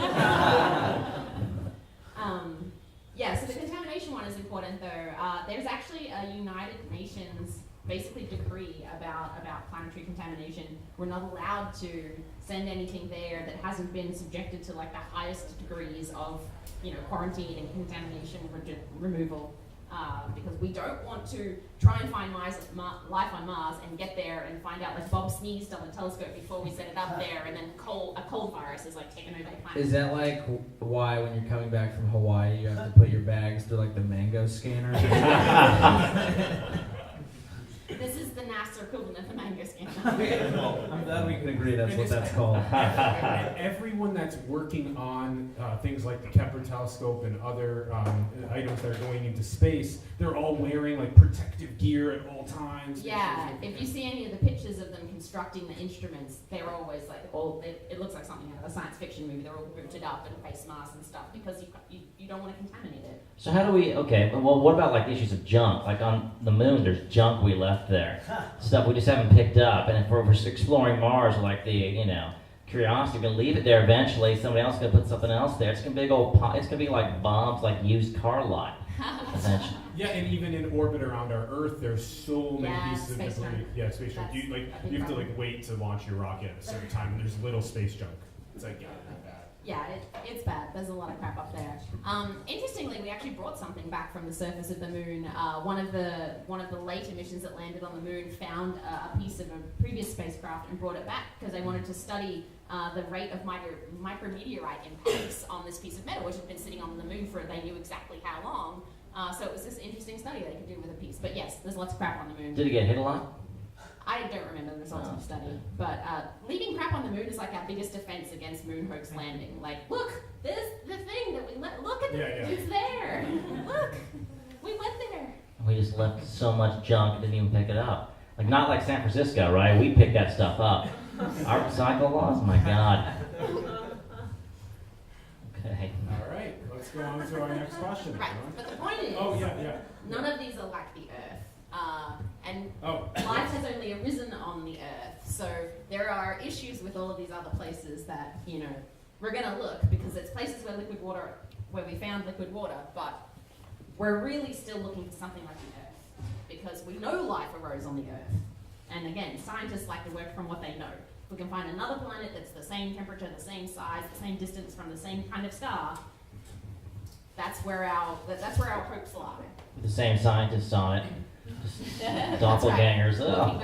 Yeah, so the contamination one is important though. There's actually a United Nations basically decree about planetary contamination. We're not allowed to send anything there that hasn't been subjected to like the highest degrees of quarantine and contamination removal. Because we don't want to try and find life on Mars and get there and find out like Bob sneezed on the telescope before we set it up there, and then a cold virus is like taken over the planet. Is that like why when you're coming back from Hawaii you have to put your bags through like the mango scanner? This is the NASA equivalent of the mango scanner. I'm glad we can agree that's what that's called. And everyone that's working on things like the Kepler telescope and other items that are going into space, they're all wearing like protective gear at all times. Yeah, if you see any of the pictures of them constructing the instruments, they're always like it looks like something out of a science fiction movie. They're all booted up in face masks and stuff because you don't want to contaminate it. So how do we, well, what about like issues of junk? Like on the moon, there's junk we left there. Stuff we just haven't picked up. And if we're exploring Mars, like the, Curiosity, we're going to leave it there eventually. Somebody else is going to put something else there. It's going to be it's going to be like Bob's like used car lot, eventually. Yeah, and even in orbit around our Earth, there's so many pieces of space debris. junk. Yeah, space junk. You have to like wait to launch your rocket at a certain time, and there's little space junk. It's like, yeah, bad. Yeah, it's bad. There's a lot of crap up there. Interestingly, we actually brought something back from the surface of the moon. One of the later missions that landed on the moon found a piece of a previous spacecraft and brought it back because they wanted to study the rate of micrometeorite impacts on this piece of metal, which had been sitting on the moon for they knew exactly how long. So it was this interesting study they could do with a piece. But yes, there's lots of crap on the moon. Did it get hit a lot? I don't remember the results of the study, but leaving crap on the moon is like our biggest defense against moon hoax landing. Like, look, there's the thing that we look at it's there. Look, we went there. We just left so much junk and didn't even pick it up. Like not like San Francisco, right? We picked that stuff up. Our recycle laws, my God. Okay. All right, let's go on to our next question. Right, but the point is, none of these are like the Earth. Life has only arisen on the Earth, so there are issues with all of these other places that we're going to look because it's places where we found liquid water, but we're really still looking for something like the Earth because we know life arose on the Earth, and again, scientists like to work from what they know. If we can find another planet that's the same temperature, the same size, the same distance from the same kind of star, that's where our hopes lie. The same scientists on it. Doppelgangers. Right.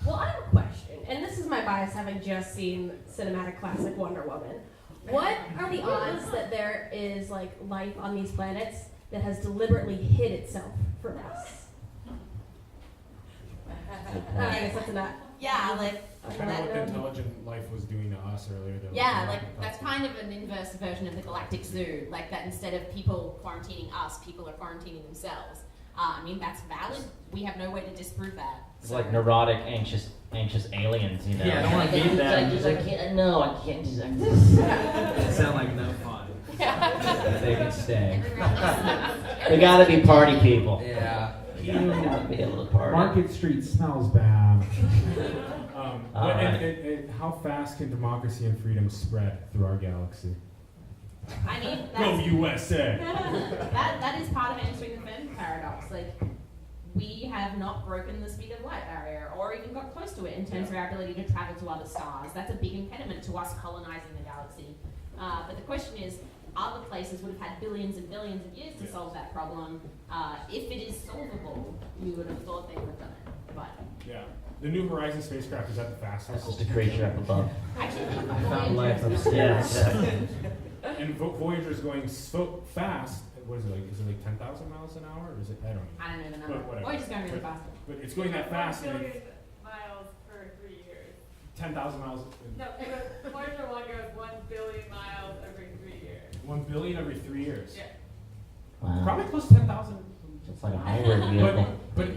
Well, I have a question, and this is my bias having just seen cinematic classic Wonder Woman. What are the odds that there is like life on these planets that has deliberately hid itself from us? I guess that's a nut. Yeah, like Kind of what intelligent life was doing to us earlier. That's kind of an inverse version of the Galactic Zoo. Like that, instead of people quarantining us, people are quarantining themselves. I mean, that's valid. We have no way to disprove that. It's like neurotic, anxious aliens, you know. Yeah, I don't want to meet them. I can't. No, I can't. They sound like no fun. They can stay. They gotta be party people. Yeah. You gotta be able to party. Market Street smells bad. All right. And how fast can democracy and freedom spread through our galaxy? I mean, Go that's, USA! that is part of answering the Fermi paradox. Like, we have not broken the speed of light barrier or even got close to it in terms of our ability to travel to other stars. That's a big impediment to us colonizing the galaxy. But the question is, other places would have had billions and billions of years to solve that problem. If it is solvable, we would have thought they would have done it. But Yeah. The New Horizons spacecraft is at the That's fastest. just a creature up above. actually, I think I found life Voyager- upstairs. Yeah, exactly. And Voyager's going so fast. What is it like? Is it like 10,000 miles an hour? Or is it? I don't know. I don't know the But number. whatever. Voyager's going really fast. But it's going that fast. 1 And billion miles per 3 years. 10,000 miles. No, Voyager 1 goes 1 billion miles every 3 years. 1 billion every 3 years. Yeah. Wow. Probably close to 10,000. It's like a hybrid vehicle. But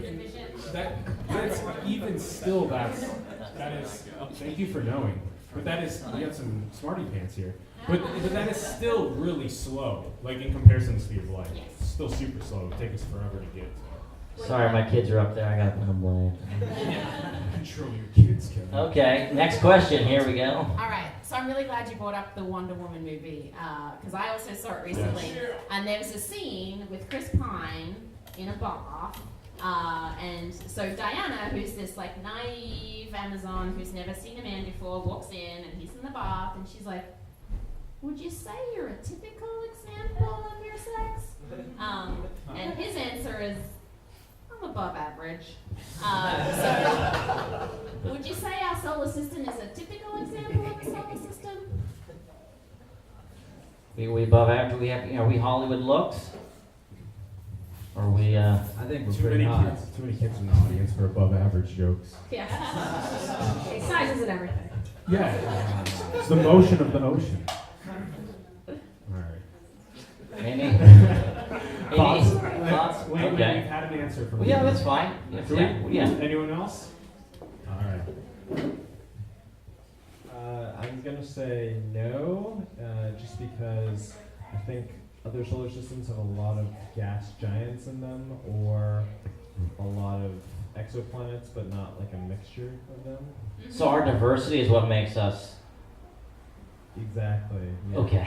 that's even still that is. Thank you for knowing. But that is, we got some smarty pants here. But that is still really slow, like in comparison to the speed of light. Yes. It's still super slow. It would take us forever to get. Sorry, my kids are up there. I gotta put them away. Control your kids, Kevin. Okay, next question. Here we go. All right, so I'm really glad you brought up the Wonder Woman movie because I also saw it recently, and there was a scene with Chris Pine in a bar, and so Diana, who's this like naive Amazon who's never seen a man before, walks in and he's in the bath, and she's like, "Would you say you're a typical example of your sex?" And his answer is, "I'm above average." So, would you say our solar system is a typical example of a solar system? We above after we have, are we Hollywood looks? Or we, I think we're Too pretty many hot. kids. Too many kids in the audience for above average jokes. Yeah. Okay, size isn't everything. Yeah. It's the motion of the ocean. All right. Amy? Thoughts? Thoughts? Wait, Okay. we've had an answer from Well, yeah, that's fine. Yes, Do yeah, we? yeah. Anyone else? All right. I'm gonna say no, just because I think other solar systems have a lot of gas giants in them, or a lot of exoplanets, but not like a mixture of them. So our diversity is what makes us Exactly. Yeah. okay.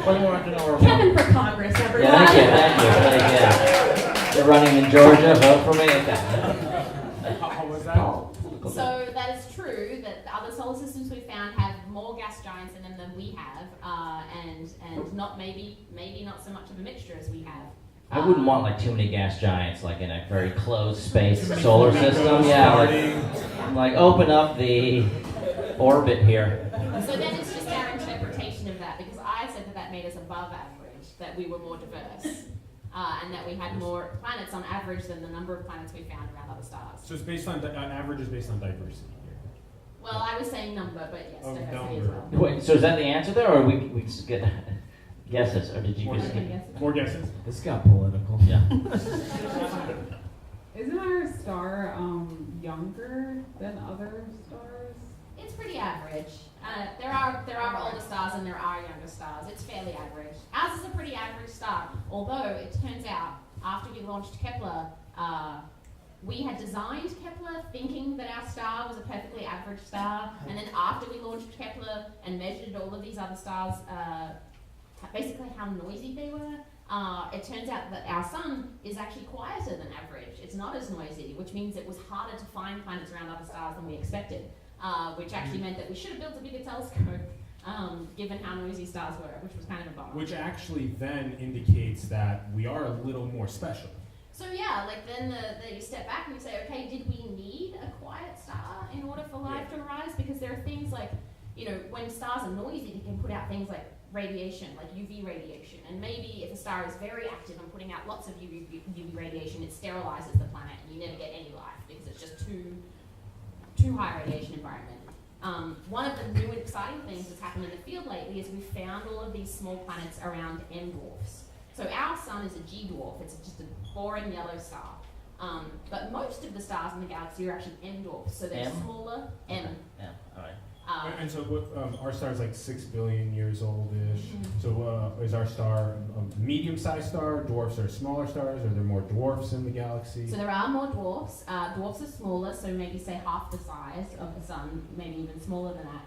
What more to know? Kevin for Congress, everyone. Yeah, thank you. Yeah. You're running in Georgia. Vote for me. Okay. How was that? So that is true that the other solar systems we found have more gas giants in them than we have, and not maybe not so much of a mixture as we have. I wouldn't want like too many gas giants like in a very closed space solar system. Yeah, like open up the orbit here. So then it's just our interpretation of that, because I said that made us above average, that we were more diverse, and that we had more planets on average than the number of planets we found around other stars. So it's based on average is based on diversity. Well, I was saying number, but yes, Oh, diversity as number. well. Wait, so is that the answer there, or we just get guesses, or did you just get? More guesses? This got political. Yeah. Isn't our star younger than other stars? It's pretty average. There are older stars and there are younger stars. It's fairly average. Ours is a pretty average star, although it turns out after we launched Kepler, we had designed Kepler thinking that our star was a perfectly average star, and then after we launched Kepler and measured all of these other stars, basically how noisy they were, it turns out that our sun is actually quieter than average. It's not as noisy, which means it was harder to find planets around other stars than we expected, which actually meant that we should have built a bigger telescope, given how noisy stars were, which was kind of a bummer. Which actually then indicates that we are a little more special. So yeah, like then you step back and you say, okay, did we need a quiet star in order for life to arise? Because there are things like, when stars are noisy, they can put out things like radiation, like UV radiation. And maybe if a star is very active and putting out lots of UV radiation, it sterilizes the planet and you never get any life because it's just too high radiation environment. One of the new and exciting things that's happened in the field lately is we've found all of these small planets around M dwarfs. So our sun is a G dwarf. It's just a boring yellow star. But most of the stars in the galaxy are actually M dwarfs, so they're M? smaller. M. Yeah, all right. And so our star's like 6 billion years old-ish. So is our star a medium-sized star? Dwarfs are smaller stars? Are there more dwarfs in the galaxy? So there are more dwarfs. Dwarfs are smaller, so maybe say half the size of the sun, maybe even smaller than that.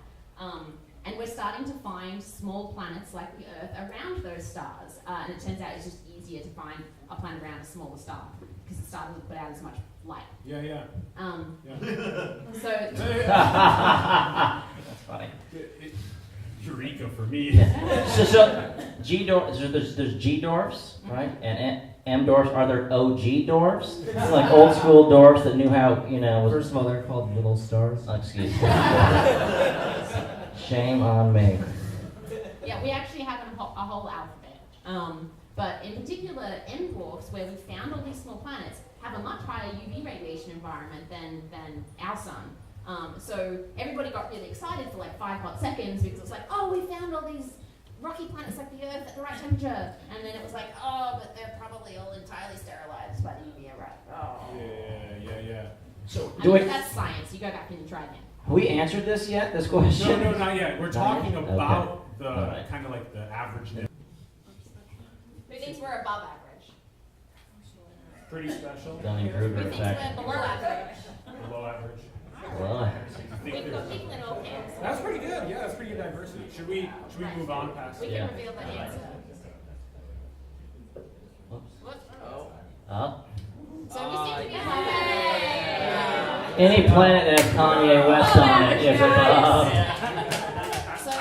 And we're starting to find small planets like the Earth around those stars. And it turns out it's just easier to find a planet around a smaller star because the star doesn't put out as much light. Yeah. So That's funny. Eureka for me. Yeah. So G dwarfs. There's G dwarfs, right? And M dwarfs. Are there OG dwarfs? Like old school dwarfs that knew how, First of all, they're called little stars. Excuse me. Shame on me. yeah, we actually have a whole alphabet. But in particular, M dwarfs, where we found all these small planets, have a much higher UV radiation environment than our sun. So everybody got really excited for like 5 hot seconds because it was like, oh, we found all these rocky planets like the Earth at the right temperature. And then it was like, oh, but they're probably all entirely sterilized by the UV array. Oh. Yeah. So That's science. You go back and try again. have we answered this yet? This question? No, not yet. We're talking Okay. about the Alright. kind of like the averageness. Who thinks we're above average? Pretty special. Dunning-Kruger Who thinks effect. we're below average? Below average. Well, We've got people in all camps. That's pretty good. Yeah, that's pretty good diversity. Should we move on past? We Yeah. can reveal the answer. whoops. What? Up. So we seem to be okay. Any planet that has Kanye West on it is above. So,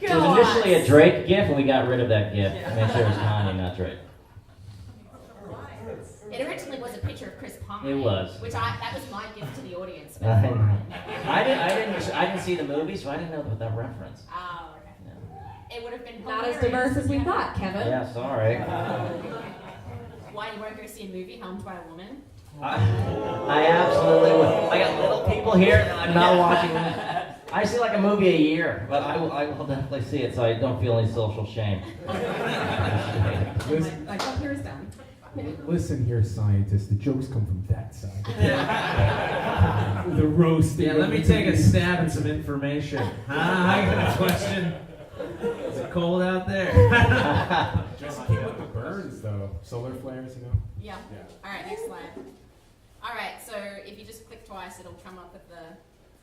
It was initially a Drake GIF, and we got rid of that GIF. Make sure it was Kanye, not Drake. it originally was a picture of Chris Pine. It was. That was my gift to the audience. I didn't see the movie, so I didn't know that reference. Oh, okay. Yeah. It would have been Not as hilarious diverse as we thought, Kevin. Yeah, sorry. Why you won't go see a movie helmed by a woman? I absolutely would. I got little people here that I'm not watching. I see like a movie a year, but I will definitely see it so I don't feel any social shame. Like, oh, here's done. Listen here, scientists. The jokes come from that side. The roast. Yeah, let me take a stab at some information. I got a question. Is it cold out there? Just keep with the burns, though. Solar flares, Yeah. All right, next slide. All right, so if you just click twice, it'll come up with the.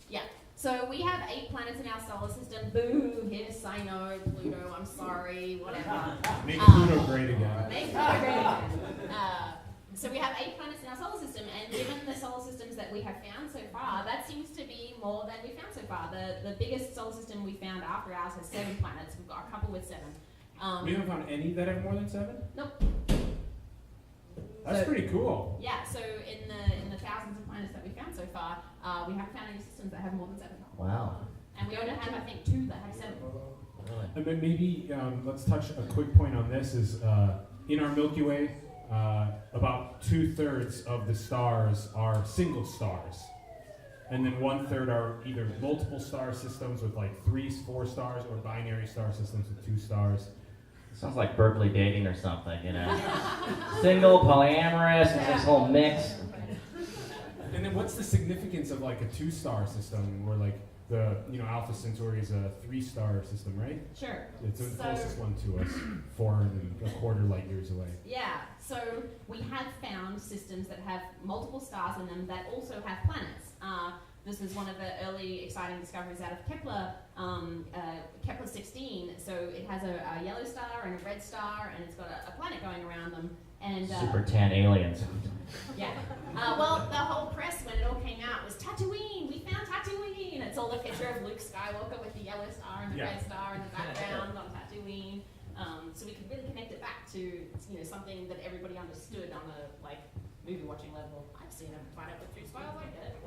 Yeah. So we have 8 planets in our solar system. Boo, hiss, I know, Pluto, I'm sorry, whatever. Make Pluto great again. Make Pluto great again. So we have 8 planets in our solar system, and given the solar systems that we have found so far, that seems to be more than we've found so far. The biggest solar system we found after ours has 7 planets. We've got a couple with 7. We haven't found any that have more than 7? Nope. That's pretty cool. Yeah, so in the thousands of planets that we found so far, we haven't found any systems that have more than 7. Wow. And we only have, I think, 2 that have 7. Really? And then maybe let's touch a quick point on this is in our Milky Way, about 2/3 of the stars are single stars. And then 1/3 are either multiple star systems with like 3, 4 stars or binary star systems with 2 stars. Sounds like Berkeley dating or something, Single, polyamorous, it's this whole mix. And then what's the significance of like a 2-star system where like the Alpha Centauri is a 3-star system, right? Sure. It's the So- closest one to us, 4.25 light years away. Yeah, so we have found systems that have multiple stars in them that also have planets. This was one of the early exciting discoveries out of Kepler, Kepler 16. So it has a yellow star and a red star, and it's got a planet going around them. And Super tan aliens. yeah. Well, the whole press when it all came out was Tatooine. We found Tatooine. It's all the picture of Luke Skywalker with the yellow star and the red star in the background on Tatooine. So we could really connect it back to something that everybody understood on a movie watching level. I've seen a planet with 2 stars. I get it.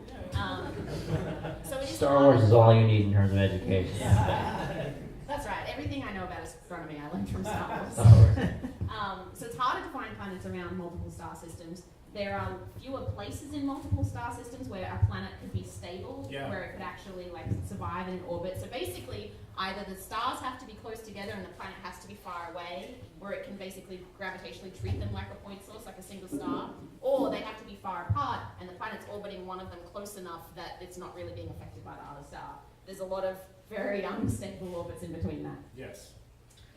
So it is Star Wars is all you need in terms of education. That's right. Everything I know about astronomy I learned from Star Wars. Star Wars. So it's harder to find planets around multiple star systems. there are fewer places in multiple star systems where a planet could be stable, Yeah. where it could actually like survive in an orbit. So basically, either the stars have to be close together and the planet has to be far away, where it can basically gravitationally treat them like a point source, like a single star, or they have to be far apart and the planet's orbiting one of them close enough that it's not really being affected by the other star. There's a lot of very unstable orbits in between that. Yes.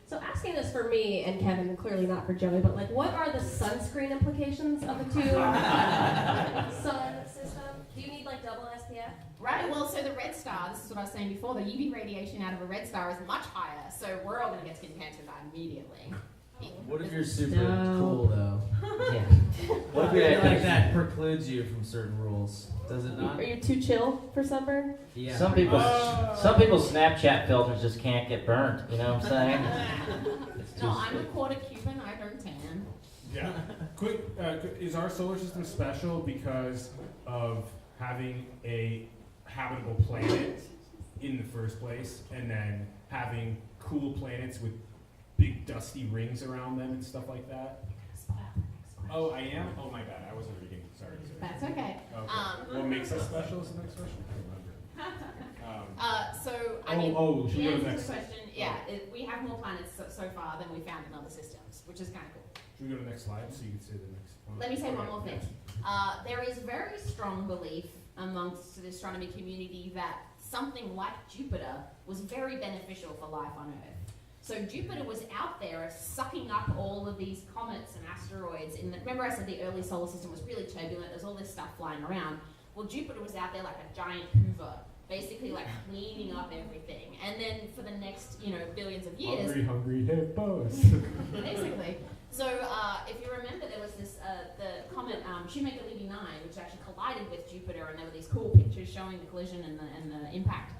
So asking this for me and Kevin, and clearly not for Joey, but like, what are the sunscreen implications of the two sun system? Do you need like double SPF? Right, well, so the red star, this is what I was saying before, the UV radiation out of a red star is much higher, so we're all going to get skin cancer immediately. What if you're super No. cool though? Yeah. What if you're like that precludes you from certain rules? Does it not? Are you too chill for sunburn? Yeah. Some people's Snapchat filters just can't get burnt. You know what I'm saying? It's too No, I'm a sweet. quarter Cuban, I don't tan. Yeah. Quick, is our solar system special because of having a habitable planet in the first place, and then having cool planets with big dusty rings around them and stuff like that? Oh, I am? Oh, my bad. I wasn't reading. Sorry. That's okay. Okay. What makes us special is the next question? I don't remember. So, I mean, should we the go to answer the to next? the question, yeah, we have more planets so far than we found in other systems, which is kind of cool. Should we go to the next slide so you can say the next one? Let me say one Okay, more thing. yes. There is very strong belief amongst the astronomy community that something like Jupiter was very beneficial for life on Earth. So Jupiter was out there sucking up all of these comets and asteroids. Remember I said the early solar system was really turbulent, there's all this stuff flying around. Well, Jupiter was out there like a giant hoover, basically like cleaning up everything. And then for the next, billions of years, Hungry hippos. basically. So if you remember, there was this the comet Shoemaker-Levy 9, which actually collided with Jupiter, and there were these cool pictures showing the collision and the impact.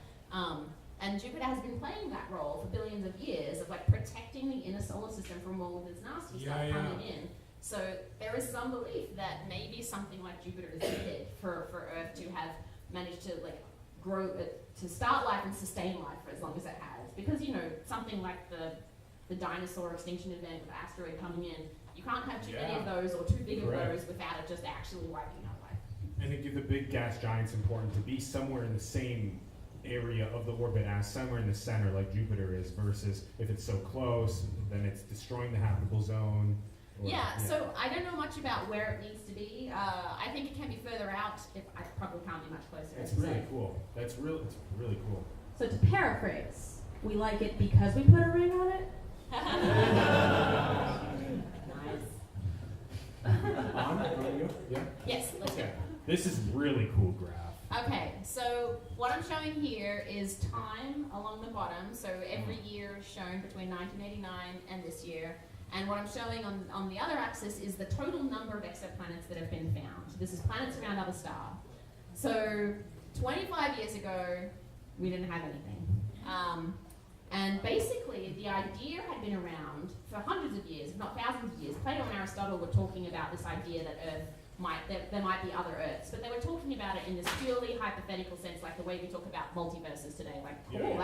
And Jupiter has been playing that role for billions of years of like protecting the inner solar system from all of this nasty stuff coming in. So there is some belief that maybe something like Jupiter is needed for Earth to have managed to like grow, to start life and sustain life for as long as it has. Because something like the dinosaur extinction event with asteroid coming in, you can't have too many of those or too big of those without it just actually wiping out life. And to give the big gas giants important to be somewhere in the same area of the orbit as somewhere in the center like Jupiter is, versus if it's so close, then it's destroying the habitable zone. So I don't know much about where it needs to be. I think it can be further out. I probably can't be much closer. It's really cool. It's really cool. So to paraphrase, we like it because we put a ring on it? Yeah? Yes, let's go. This is really cool graph. Okay, so what I'm showing here is time along the bottom. So every year is shown between 1989 and this year. And what I'm showing on the other axis is the total number of exoplanets that have been found. So this is planets around other stars. So 25 years ago, we didn't have anything. And basically, the idea had been around for hundreds of years, if not thousands of years. Plato and Aristotle were talking about this idea that there might be other Earths, but they were talking about it in this purely hypothetical sense, like the way we talk about multiverses today. Like, cool,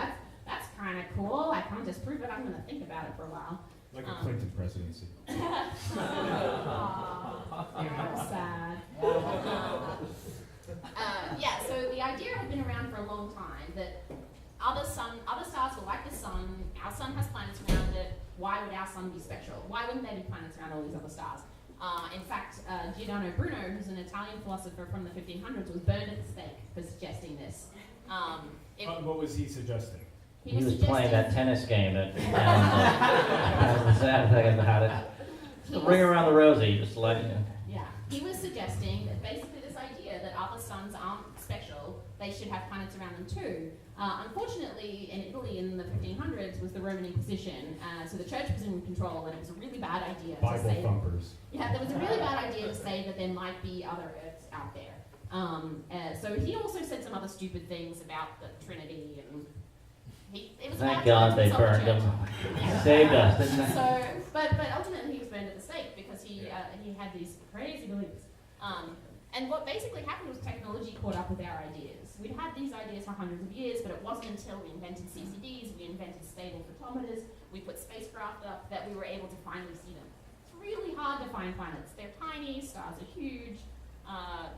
that's kind of cool. I can't disprove it. I'm going to think about it for a while. Like a Clinton presidency. Sad. So the idea had been around for a long time that other stars were like the sun. Our sun has planets around it. Why would our sun be special? Why wouldn't there be planets around all these other stars? In fact, Giordano Bruno, who's an Italian philosopher from the 1500s, was burned at the stake for suggesting this. What was he suggesting? He was playing that tennis game that that was the sad thing about it. The ring around the rosy, just like Yeah, he was suggesting that basically this idea that other suns aren't special, they should have planets around them too. Unfortunately, in Italy in the 1500s was the Roman Inquisition, so the church was in control, and it was a really bad idea to say. Bible thumpers. Yeah, there was a really bad idea to say that there might be other Earths out there. So he also said some other stupid things about the Trinity and. It was thank God they burned him. Saved us, didn't they? So, but ultimately he was burned at the stake because he had these crazy beliefs. And what basically happened was technology caught up with our ideas. We'd had these ideas for hundreds of years, but it wasn't until we invented CCDs, we invented stable photometers, we put spacecraft up, that we were able to finally see them. really hard to find planets. They're tiny, stars are huge,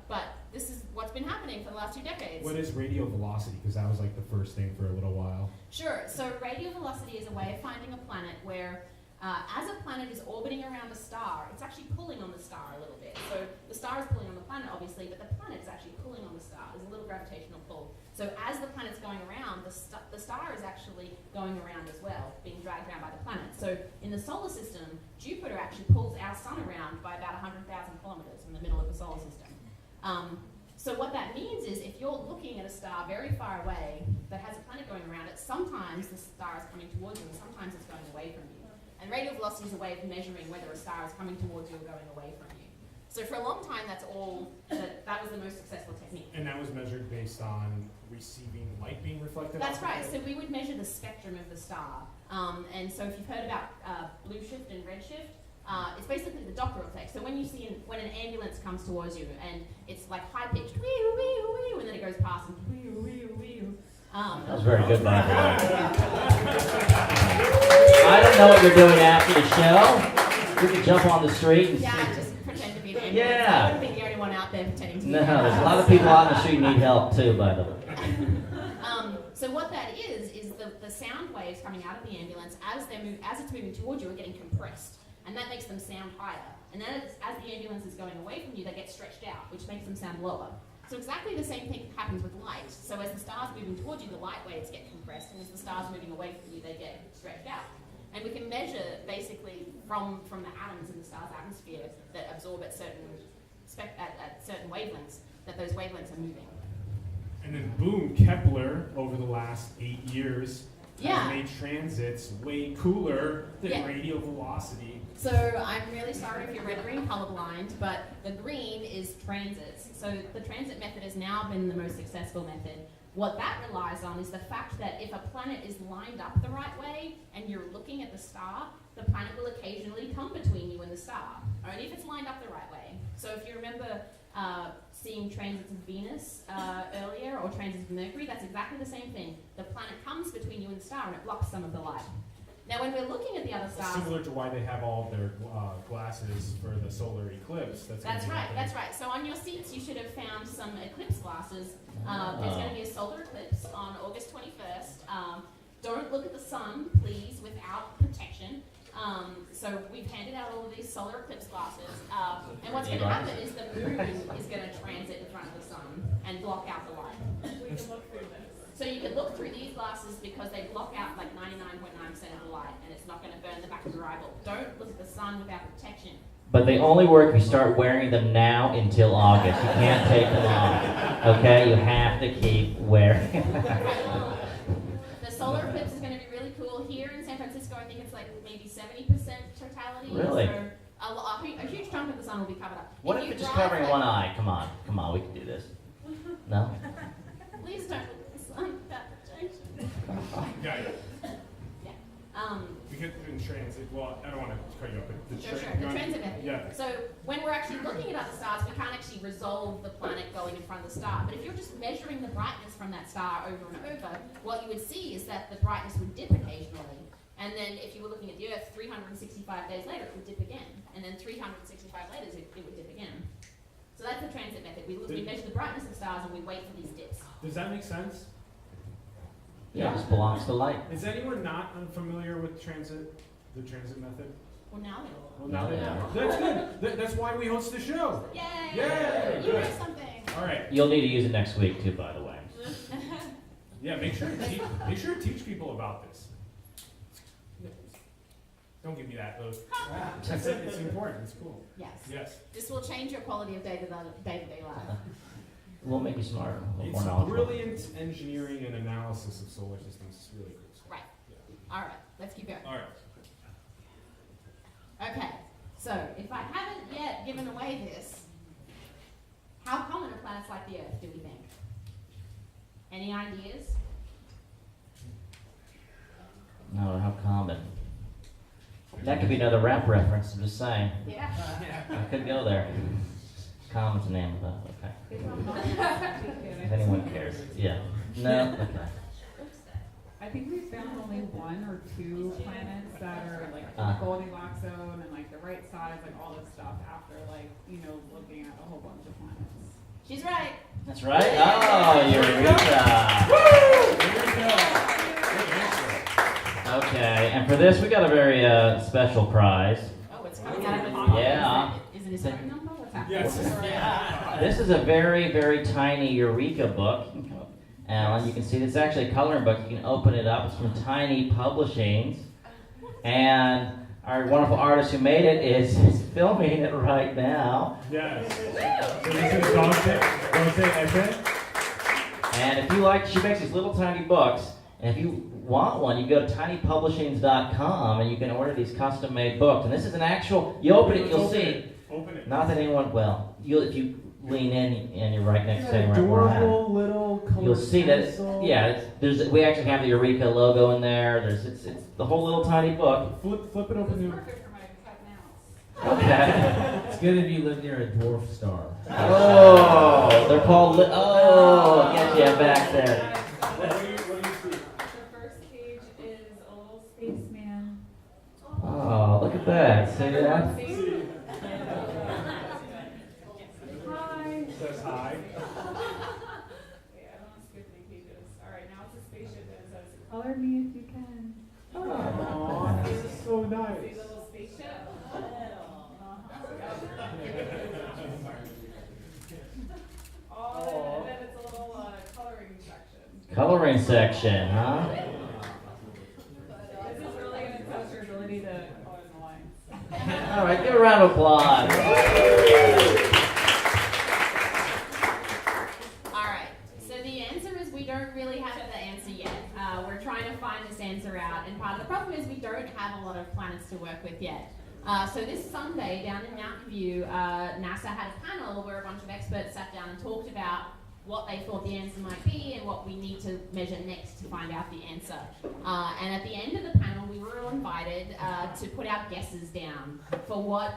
but this is what's been happening for the last 2 decades. What is radial velocity? Because that was like the first thing for a little while. Sure, so radial velocity is a way of finding a planet where as a planet is orbiting around a star, it's actually pulling on the star a little bit. So the star is pulling on the planet, obviously, but the planet is actually pulling on the star. There's a little gravitational pull. So as the planet's going around, the star is actually going around as well, being dragged around by the planet. So in the solar system, Jupiter actually pulls our sun around by about 100,000 kilometers in the middle of the solar system. So what that means is if you're looking at a star very far away that has a planet going around it, sometimes the star is coming towards you and sometimes it's going away from you. And radial velocity is a way of measuring whether a star is coming towards you or going away from you. So for a long time, that was the most successful technique. And that was measured based on receiving light being reflected That's off of right. it? So we would measure the spectrum of the star. And so if you've heard about blue shift and red shift, it's basically the Doppler effect. So when when an ambulance comes towards you and it's like high pitched wee wee wee, and then it goes past and wee wee wee. That was very good, by the way. I don't know what you're doing after the show. You can jump on the street and Yeah, just pretend to be an ambulance. Yeah. I wouldn't be the only one out there pretending to be No, an there's a ambulance. lot of people on the street who need help too, by the way. So what that is the sound waves coming out of the ambulance as it's moving towards you are getting compressed, and that makes them sound higher. And then as the ambulance is going away from you, they get stretched out, which makes them sound lower. So exactly the same thing happens with light. So as the star's moving towards you, the light waves get compressed, and as the star's moving away from you, they get stretched out. And we can measure basically from the atoms in the star's atmosphere that absorb at certain wavelengths, that those wavelengths are moving. And then boom, Kepler over the last 8 years Yeah. has made transits way cooler than Yeah. radial velocity. So I'm really sorry if you're red-green colorblind, but the green is transits. So the transit method has now been the most successful method. What that relies on is the fact that if a planet is lined up the right way and you're looking at the star, the planet will occasionally come between you and the star, only if it's lined up the right way. So if you remember seeing transits of Venus earlier or transits of Mercury, that's exactly the same thing. The planet comes between you and the star and it blocks some of the light. Now when we're looking at the other stars... Similar to why they have all of their glasses for the solar eclipse. That's right. So on your seats, you should have found some eclipse glasses. There's going to be a solar eclipse on August 21st. Don't look at the sun, please, without protection. So we've handed out all of these solar eclipse glasses. And what's going to happen is the moon is going to transit in front of the sun and block out the light. We can look through this. So you can look through these glasses because they block out like 99.9% of the light, and it's not going to burn the back of your eyeball. Don't look at the sun without protection. But they only work if you start wearing them now until August. You can't take them off. Okay? You have to keep wearing them. The solar eclipse is going to be really cool. Here in San Francisco, I think it's like maybe 70% totality. Really? So a huge chunk of the sun will be covered up. What if you it's just drive, covering like, one eye? Come on, we can do this. No? Please don't look at the sun without protection. Yeah. Yeah. We get in transit. Well, I don't want to cut you off, but the Sure. The transit method. Yeah. So when we're actually looking at other stars, we can't actually resolve the planet going in front of the star. But if you're just measuring the brightness from that star over and over, what you would see is that the brightness would dip occasionally. And then if you were looking at the Earth 365 days later, it would dip again. And then 365 later, it would dip again. So that's the transit method. We measure the brightness of stars and we wait for these dips. Does that make sense? Yeah, it just belongs to light. Is anyone not unfamiliar with the transit method? Well, now they will. Well, now they Yeah. are. That's good. That's why we host the show. Yay! Yay! You Good. know something. All right. You'll need to use it next week too, by the way. Yeah, make sure to teach people about this. Don't give me that look. That's it. It's important. It's cool. Yes. Yes. This will change your quality of day-to-day life. It will make you smarter, a little It's more knowledgeable. brilliant engineering and analysis of solar systems. It's really cool. Right. All right. Let's keep going. All right. Okay. So if I haven't yet given away this, how common are planets like the Earth, do we think? Any ideas? No, how common. That could be another rap reference, I'm just saying. Yeah. I could go there. Common's the name of that, okay. If anyone cares. Yeah. No? Okay. I I think we found only 1 or 2 planets that are like in the Goldilocks zone and like the right size, like all this stuff after like, looking at a whole bunch of planets. She's right. That's right. Oh, Eureka. Okay, and for this we got a very special prize. Oh, it's coming out of the bottle. Yeah. Is it a certain number? What's happening? Yes. This is a very, very tiny Eureka book. And you can see it's actually a coloring book. You can open it up. It's from Tiny Publishings. And our wonderful artist who made it is filming it right now. Yes. So this is Dante Efe. And if you like, she makes these little tiny books. And if you want one, you go to tinypublishings.com and you can order these custom-made books. And this is an actual, you open it, you'll see. Open it. Not that anyone, well, if you lean in and you're right next to it, right where I am. Adorable little colored You'll see that, pencil. we actually have the Eureka logo in there. It's the whole little tiny book. Flip it open. It's perfect for my cut nails. Okay. It's good if you live near a dwarf star. Oh, they're called, get you back there. What do you see? The first page is a little spaceman. Oh, look at that. See that? Hi. It says hi. Wait, I don't want to skip any pages. Alright, now it's a spaceship and it says, color me if you can. Aw, this is so See nice. the little spaceship? Oh, and then it's a little coloring section. Coloring section, huh? This is really going to test your ability to color the lines. All right, give a round of applause. Alright, so the answer is we don't really have the answer yet. We're trying to find this answer out, and part of the problem is we don't have a lot of planets to work with yet. So this Sunday down in Mountain View, NASA had a panel where a bunch of experts sat down and talked about what they thought the answer might be and what we need to measure next to find out the answer. And at the end of the panel, we were all invited to put our guesses down for what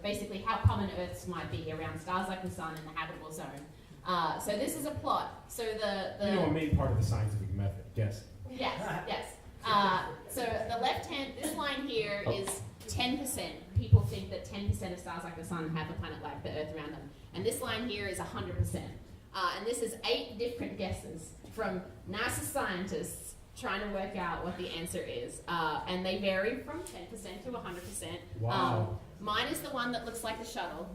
basically how common Earths might be around stars like the Sun and the habitable zone. So this is a plot. So A main part of the scientific method. Yes. Yes. So the left hand, this line here is 10%. People think that 10% of stars like the Sun have a planet like the Earth around them. And this line here is 100%. And this is 8 different guesses from NASA scientists trying to work out what the answer is. And they vary from 10% to 100%. Wow. Mine is the one that looks like a shuttle.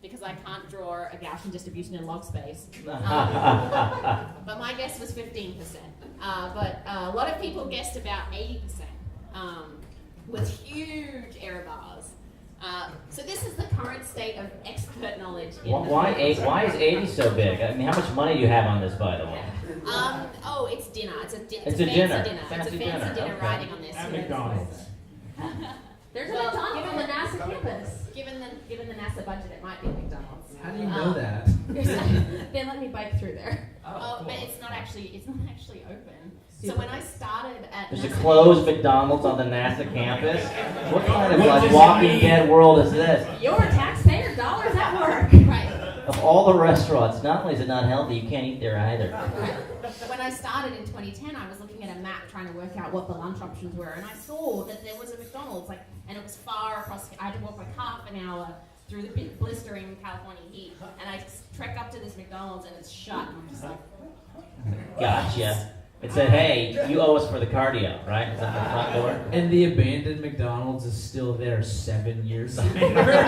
Because I can't draw a Gaussian distribution in log space. But my guess was 15%. But a lot of people guessed about 80%, with huge error bars. So this is the current state of expert knowledge. Why is 80 so big? I mean, how much money do you have on this, by the way? It's dinner. It's a fancy dinner. dinner. Fancy it's a fancy dinner, dinner okay. riding on this. At McDonald's. There's a McDonald's on the NASA campus. Given the NASA budget, it might be McDonald's. How do you know that? They let me bike through there. But it's not actually open. So when I started at There's a NASA, closed McDonald's on the NASA campus? What kind of Walking Dead world is this? Your taxpayer dollars at work. right. Of all the restaurants, not only is it not healthy, you can't eat there either. When I started in 2010, I was looking at a map trying to work out what the lunch options were, and I saw that there was a McDonald's, and it was far across. I had to walk like half an hour through the blistering California heat, and I trek up to this McDonald's, and it's shut. And I'm just like, Gotcha. It said, hey, you owe us for the cardio, right? Is that the front door? And the abandoned McDonald's is still there 7 years later.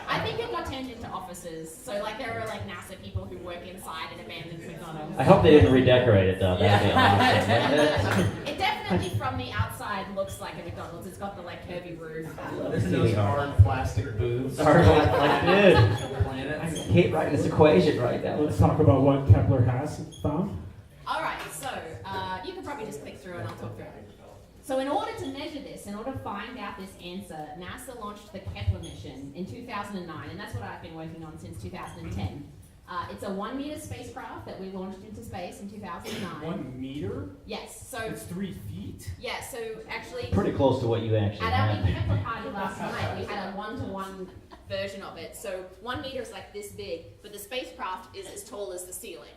I think it got turned into offices. So there are NASA people who work inside an abandoned McDonald's. I hope they didn't redecorate it, though. That would be awesome. It definitely from the outside looks like a McDonald's. It's got the curvy roof. Those hard plastic booths. Dude, I hate writing this equation right now. Let's talk about what Kepler has found. All right, so you can probably just click through and I'll talk through it. So in order to measure this, in order to find out this answer, NASA launched the Kepler mission in 2009, and that's what I've been working on since 2010. It's a 1 meter spacecraft that we launched into space in 2009. 1 meter? Yes, so It's 3 feet? yeah, so actually Pretty close to what you actually at our had. Kepler party last night, we had a 1-to-1 version of it. So 1 meter is like this big, but the spacecraft is as tall as the ceiling.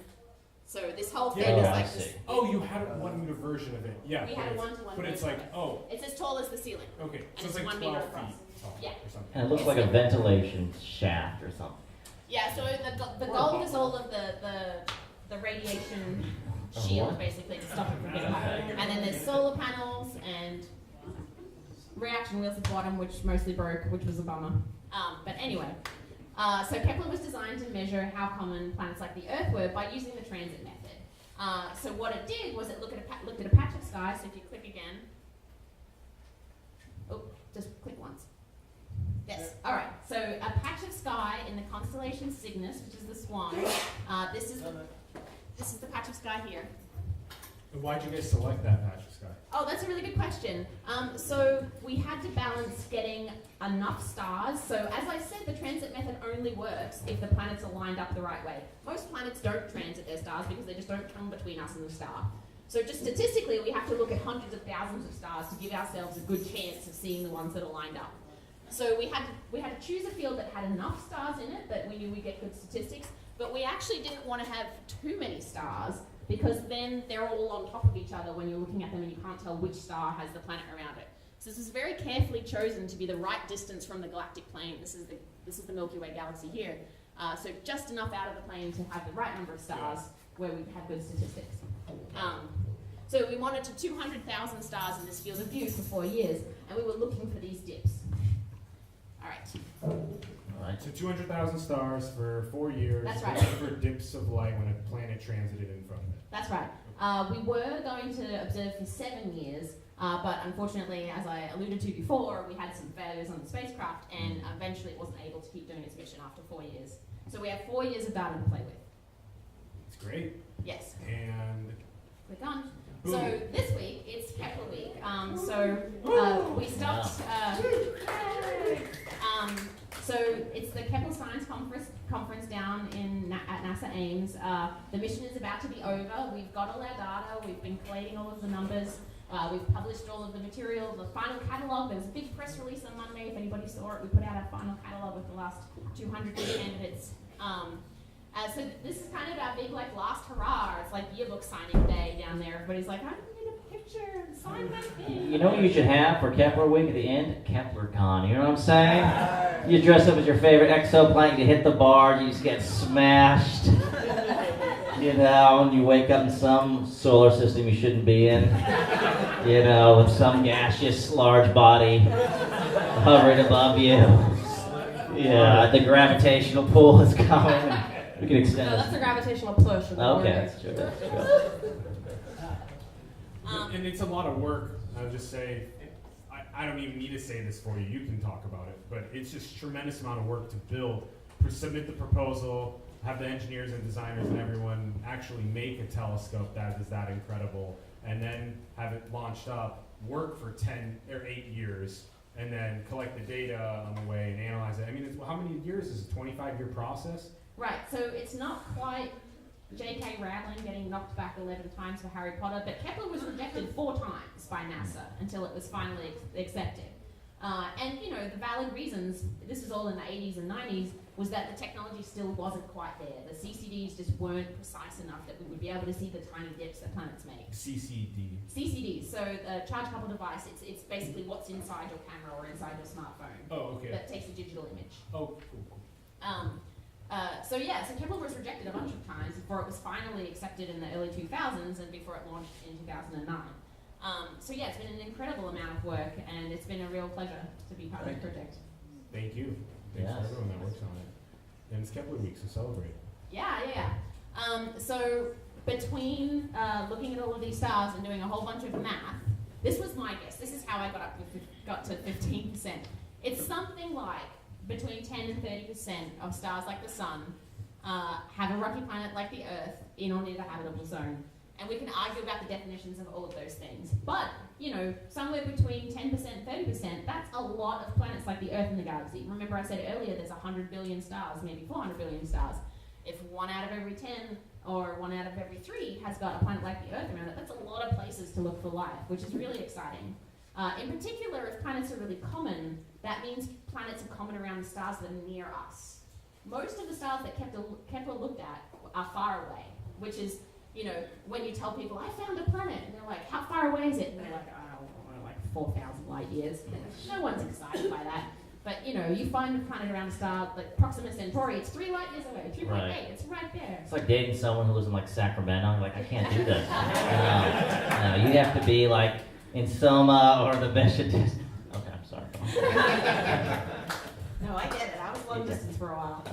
So this whole thing Yeah, is yeah, like I this. see. Oh, you had a 1 meter version of it. Yeah. We but had a it's- 1-to-1 But it's version like, of oh, It's as tall as the ceiling. okay. And So it's it's like 1 12 meter feet across. tall Yeah. or something. And it looks like a ventilation shaft or something. Yeah, so the gold is all of the radiation Oh, shield, what? basically, to stop it from getting hot. And then there's solar panels and reaction wheels at the bottom, which mostly broke, which was a bummer. But anyway, so Kepler was designed to measure how common planets like the Earth were by using the transit method. So what it did was it looked at a patch of sky. So if you click again, oh, just click once. Yes. All right. So a patch of sky in the constellation Cygnus, which is the Swan. This is the patch of sky here. And why'd you guys select that patch of sky? Oh, that's a really good question. So we had to balance getting enough stars. So as I said, the transit method only works if the planets are lined up the right way. Most planets don't transit their stars because they just don't come between us and the star. So just statistically, we have to look at hundreds of thousands of stars to give ourselves a good chance of seeing the ones that are lined up. So we had to choose a field that had enough stars in it that we knew we'd get good statistics, but we actually didn't want to have too many stars because then they're all on top of each other when you're looking at them and you can't tell which star has the planet around it. So this is very carefully chosen to be the right distance from the galactic plane. This is the Milky Way galaxy here. So just enough out of the plane to have the right number of stars where we have good statistics. So we monitored 200,000 stars in this field of view for 4 years, and we were looking for these dips. All right. All right. So 200,000 stars for 4 years. That's right. looking for dips of light when a planet transited in front of it. That's right. We were going to observe for 7 years, but unfortunately, as I alluded to before, we had some failures on the spacecraft, and eventually it wasn't able to keep doing its mission after 4 years. So we have 4 years of data to play with. It's great. Yes. And Click on. boom. So this week, it's Kepler week. We stopped. So it's the Kepler Science Conference down at NASA Ames. The mission is about to be over. We've got all our data. We've been collating all of the numbers. We've published all of the material, the final catalog. There was a big press release on Monday. If anybody saw it, we put out our final catalog with the last 200 candidates. So this is kind of our big last hurrah. It's like yearbook signing day down there. Everybody's like, I need a picture, sign my thing. You know what you should have for Kepler Week at the end? KeplerCon. You know what I'm saying? You dress up as your favorite exoplanet, you hit the bar, you just get smashed. You know, and you wake up in some solar system you shouldn't be in. You know, with some gaseous large body hovering above you. Yeah, the gravitational pull is coming. We can extend No, this. that's a gravitational push. With the Okay, orbit. that's true. That's true. And it's a lot of work. I'll just say, I don't even need to say this for you. You can talk about it. But it's just a tremendous amount of work to build, submit the proposal, have the engineers and designers and everyone actually make a telescope that is that incredible, and then have it launched up, work for 10 or 8 years, and then collect the data on the way and analyze it. I mean, how many years is it? 25-year process? Right, so it's not quite J.K. Rowling getting knocked back 11 times for Harry Potter, but Kepler was rejected 4 times by NASA until it was finally accepted. And, you know, the valid reasons, this was all in the 80s and 90s, was that the technology still wasn't quite there. The CCDs just weren't precise enough that we would be able to see the tiny dips that planets make. CCDs, so the charge coupled device, it's basically what's inside your camera or inside your smartphone. Oh, okay. That takes a digital image. Oh, cool. So Kepler was rejected a bunch of times before it was finally accepted in the early 2000s and before it launched in 2009. So yeah, it's been an incredible amount of work, and it's been a real pleasure to be part of the project. Thank you. Thanks Yes. for everyone that works on it. And it's Kepler Week, so celebrate. Yeah. So between looking at all of these stars and doing a whole bunch of math, this was my guess. This is how I got to 15%. It's something like between 10 and 30% of stars like the Sun have a rocky planet like the Earth in or near the habitable zone. And we can argue about the definitions of all of those things. But, you know, somewhere between 10% and 30%, that's a lot of planets like the Earth in the galaxy. Remember I said earlier there's 100 billion stars, maybe 400 billion stars. If 1 out of every 10 or 1 out of every 3 has got a planet like the Earth around it, that's a lot of places to look for life, which is really exciting. In particular, if planets are really common, that means planets are common around the stars that are near us. Most of the stars that Kepler looked at are far away, which is you know, when you tell people, I found a planet, and they're like, how far away is it? And they're like, oh, like 4,000 light years. No one's excited by that. But, you know, you find a planet around a star, like Proxima Centauri, it's 3 light years away, 3.8, Right. it's right there. It's like dating someone who lives in like Sacramento. You're like, I can't do this. No, you have to be like in Soma or the Beshit. Okay, I'm sorry. No, I get it. I was long distance for a while.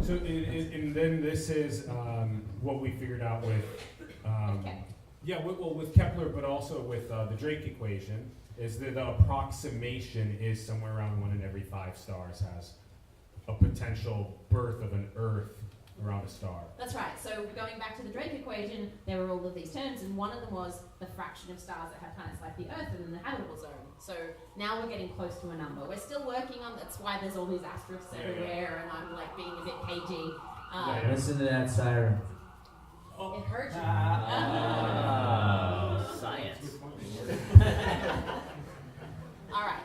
So and then this is what we figured out with, with Kepler, but also with the Drake equation, is that the approximation is somewhere around 1 in every 5 stars has a potential birth of an Earth around a star. That's right. So going back to the Drake equation, there were all of these terms, and one of them was the fraction of stars that have planets like the Earth within the habitable zone. So now we're getting close to a number. We're still working on. That's why there's all these asterisks everywhere, and I'm like being a bit cagey. Listen to that siren. It hurts you. Science. All right.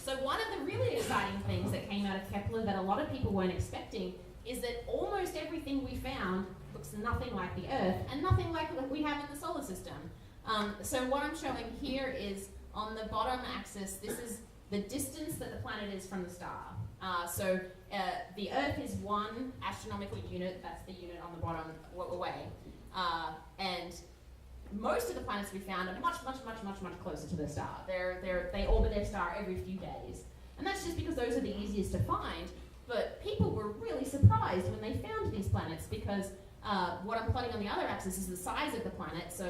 So one of the really exciting things that came out of Kepler that a lot of people weren't expecting is that almost everything we found looks nothing like the Earth and nothing like what we have in the solar system. So what I'm showing here is on the bottom axis, this is the distance that the planet is from the star. The Earth is 1 astronomical unit, that's the unit on the bottom away. And most of the planets we found are much closer to the star. They orbit their star every few days. And that's just because those are the easiest to find. But people were really surprised when they found these planets because what I'm plotting on the other axis is the size of the planet. So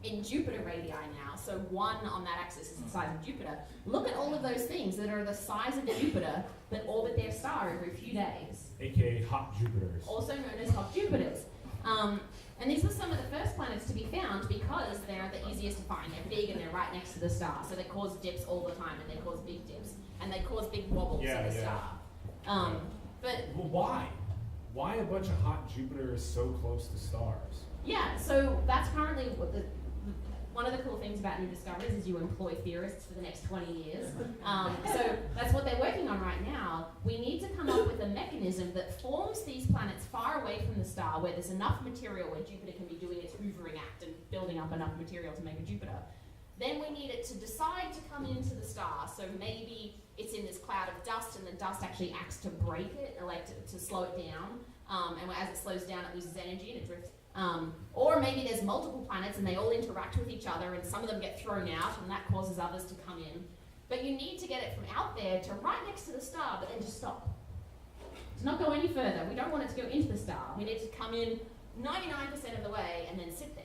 in Jupiter radii now, so 1 on that axis is the size of Jupiter. Look at all of those things that are the size of Jupiter that orbit their star every few days. AKA hot Jupiters. Also known as hot Jupiters. And these were some of the first planets to be found because they're the easiest to find. They're big and they're right next to the star. So they cause dips all the time and they cause big dips. And they cause big wobbles of the star. Well, why? Why a bunch of hot Jupiters so close to stars? Yeah, so that's currently one of the cool things about new discoveries is you employ theorists for the next 20 years. So that's what they're working on right now. We need to come up with a mechanism that forms these planets far away from the star where there's enough material where Jupiter can be doing its hoovering act and building up enough material to make a Jupiter. Then we need it to decide to come into the star. So maybe it's in this cloud of dust and the dust actually acts to break it, or like to slow it down. And as it slows down, it loses energy and it drifts. Or maybe there's multiple planets and they all interact with each other and some of them get thrown out and that causes others to come in. But you need to get it from out there to right next to the star, but then just stop. To not go any further. We don't want it to go into the star. We need to come in 99% of the way and then sit there.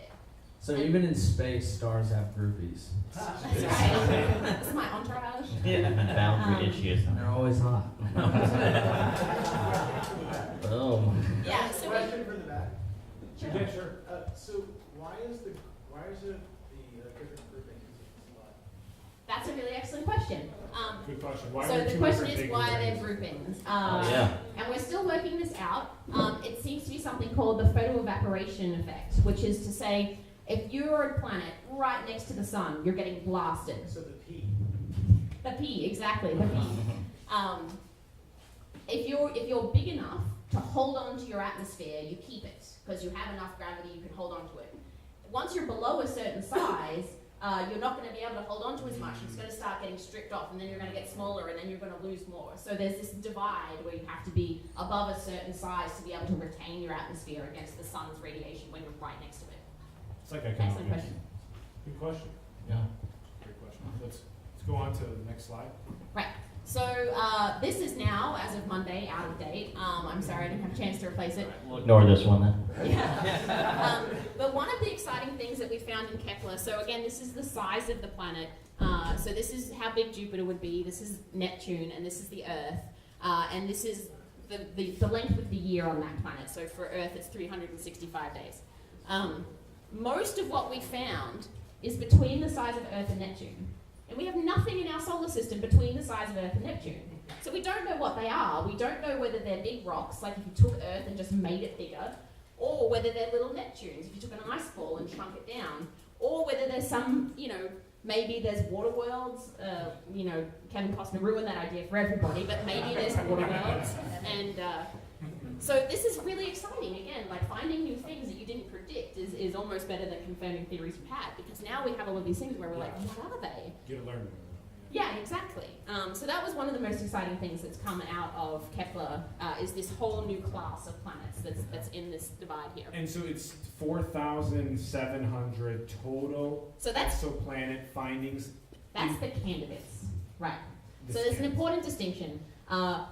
So even in space, stars have groupies. That's right. This is my entourage. Boundary issues. And they're always hot. Boom. Yeah, so question for the back. Sure. Yeah, sure. So why is it the different groupings a lot? that's a really excellent question. Good question. Why So are the two question different is why are there groupings? groupings? Yeah. And we're still working this out. It seems to be something called the photoevaporation effect, which is to say, if you're a planet right next to the sun, you're getting blasted. So the P. The P, exactly, the P. If you're big enough to hold on to your atmosphere, you keep it, because you have enough gravity, you can hold on to it. Once you're below a certain size, you're not going to be able to hold on to as much. It's going to start getting stripped off, and then you're going to get smaller, and then you're going to lose more. So there's this divide where you have to be above a certain size to be able to retain your atmosphere against the sun's radiation when you're right next to it. It's like I can. Excellent question. Good question. Yeah. Great question. Let's go on to the next slide. Right. So this is now, as of Monday, out of date. I'm sorry I didn't have a chance to replace it. We'll ignore this one then. Yeah. But one of the exciting things that we found in Kepler, so again, this is the size of the planet. So this is how big Jupiter would be. This is Neptune, and this is the Earth. And this is the length of the year on that planet. So for Earth, it's 365 days. Most of what we found is between the size of Earth and Neptune. And we have nothing in our solar system between the size of Earth and Neptune. So we don't know what they are. We don't know whether they're big rocks, like if you took Earth and just made it bigger, or whether they're little Neptunes, if you took an ice ball and shrunk it down, or whether there's some, maybe there's water worlds. Kevin Costner ruined that idea for everybody, but maybe there's water worlds. And so this is really exciting, again, like finding new things that is almost better than confirming theories we've had, because now we have all of these things where we're like, what are they? You gotta learn. Yeah, exactly. So that was one of the most exciting things that's come out of Kepler, is this whole new class of planets that's in this divide here. And so it's 4,700 total So that's exoplanet findings. the candidates, right? The So there's an candidates. important distinction.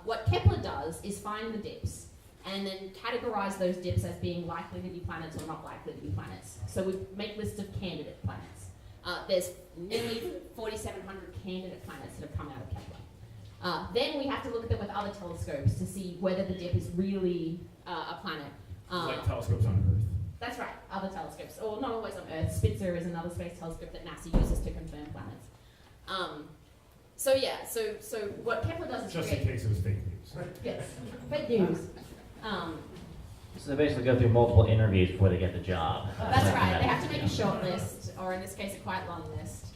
What Kepler does is find the dips and then categorize those dips as being likely to be planets or not likely to be planets. So we make lists of candidate planets. There's nearly 4,700 candidate planets that have come out of Kepler. Then we have to look at them with other telescopes to see whether the dip is really a planet. Like telescopes on Earth. That's right, other telescopes. Or not always on Earth. Spitzer is another space telescope that NASA uses to confirm planets. So what Kepler does is Just in case it was fake news. Yes, fake news. So they basically go through multiple interviews before they get the job. That's right. They have to make a short list, or in this case, a quite long list,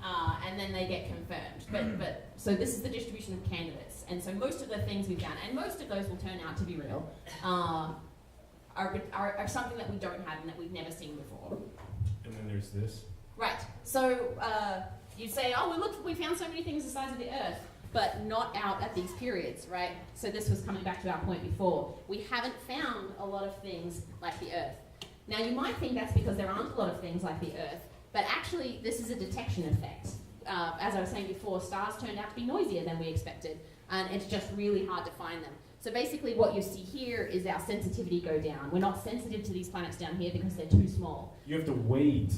and then they get confirmed. But so this is the distribution of candidates, and so most of the things we've done, and most of those will turn out to be real, are something that we don't have and that we've never seen before. And then there's this. Right. So you say, oh, well, look, we found so many things the size of the Earth, but not out at these periods, right? So this was coming back to our point before. We haven't found a lot of things like the Earth. Now, you might think that's because there aren't a lot of things like the Earth, but actually, this is a detection effect. As I was saying before, stars turned out to be noisier than we expected, and it's just really hard to find them. So basically, what you see here is our sensitivity go down. We're not sensitive to these planets down here because they're too small. You have to wait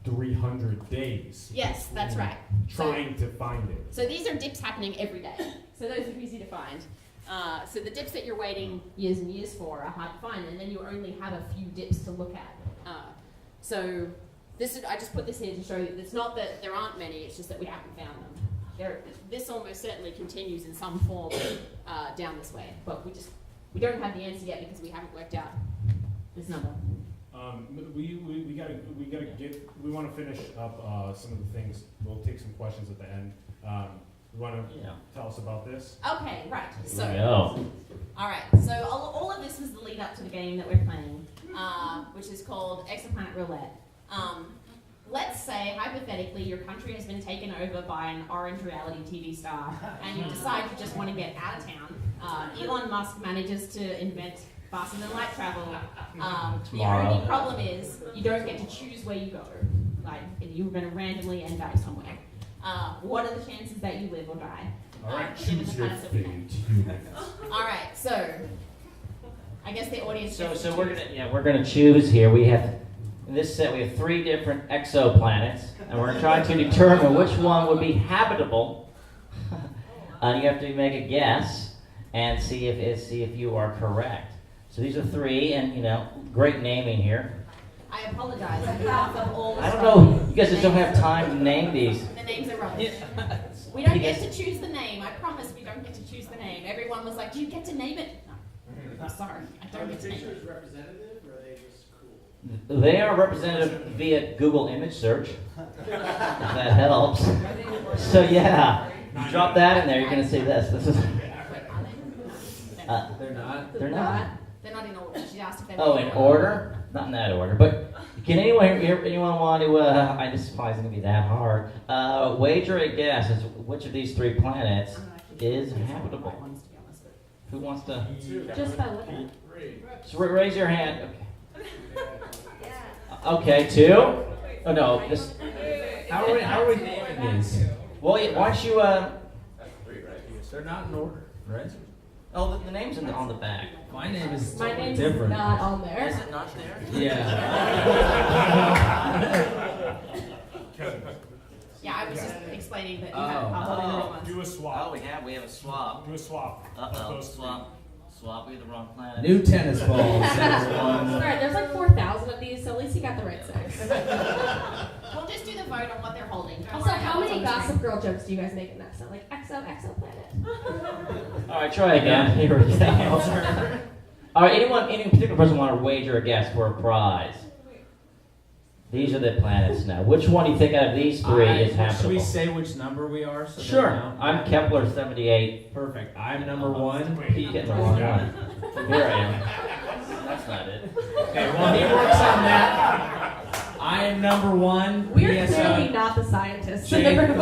300 days. Yes, that's right. Trying to find it. So these are dips happening every day. So those are easy to find. So the dips that you're waiting years and years for are hard to find, and then you only have a few dips to look at. So this is, I just put this here to show you, it's not that there aren't many, it's just that we haven't found them. This almost certainly continues in some form down this way, but we don't have the answer yet because we haven't worked out this number. We want to finish up some of the things. We'll take some questions at the end. You want to tell us about this? Okay, right. So, Yeah. all right. So all of this was the lead up to the game that we're playing, which is called Exoplanet Roulette. Let's say, hypothetically, your country has been taken over by an orange reality TV star, and you decide you just want to get out of town. Elon Musk manages to invent faster than light travel. The only problem is you don't get to choose where you go. Like, you're going to randomly end up somewhere. What are the chances that you live or die? All right, given choose the your planets that we fate. have? All right, so I guess the audience. So gets to we're choose. gonna we're gonna choose here. We have in this set we have 3 different exoplanets, and we're trying to determine which one would be habitable. And you have to make a guess and see if you are correct. So these are 3, and great naming here. I apologize on behalf of all the I don't stars. know. You guys just don't have time to name these. The names are rubbish. We don't get to choose the name. I promise we don't get to choose the name. Everyone was like, do you get to name it? No. I'm sorry. I Are don't the get to name pictures it. representative, or are they just cool? They are represented via Google image search. If that helps. So yeah, you drop that in there, you're gonna see this. This is. They're not. They're not. They're not in order. She asked if they were Oh, in order? Not in that order. But can anyone want to? This is probably gonna be that hard. Wager a guess as which of these 3 planets is habitable. Who wants to? Just by looking. So raise your hand. Okay, 2. Oh no, this. How are we naming these? Well, why don't you? They're not in order, right? Oh, the name's on the back. My name is My totally name's different. not on there. Is it not there? Yeah. Yeah, I was just explaining that you Oh. are holding the wrong ones. Do a swap. Oh, we have a swap. Do a swap. of those 3. Swap. We have the wrong planet. New tennis balls, everyone. Alright, there's like 4,000 of these, so at least you got the right sex. We'll just do the vote on what they're holding. Don't Also, worry how about what's many on the Gossip Girl jokes do you guys make in that stuff? Like exoplanet. All right, try again. Here we go. All right, any particular person want to wager a guess for a prize? These are the planets now. Which one do you think out of these 3 is Should we habitable? say which number we are? So Sure. they know? I'm Kepler 78. Perfect. I'm number 1. Keep getting the wrong one. Here I am. That's not it. Okay, well, he works on that. number one. We're clearly not the scientists in the room.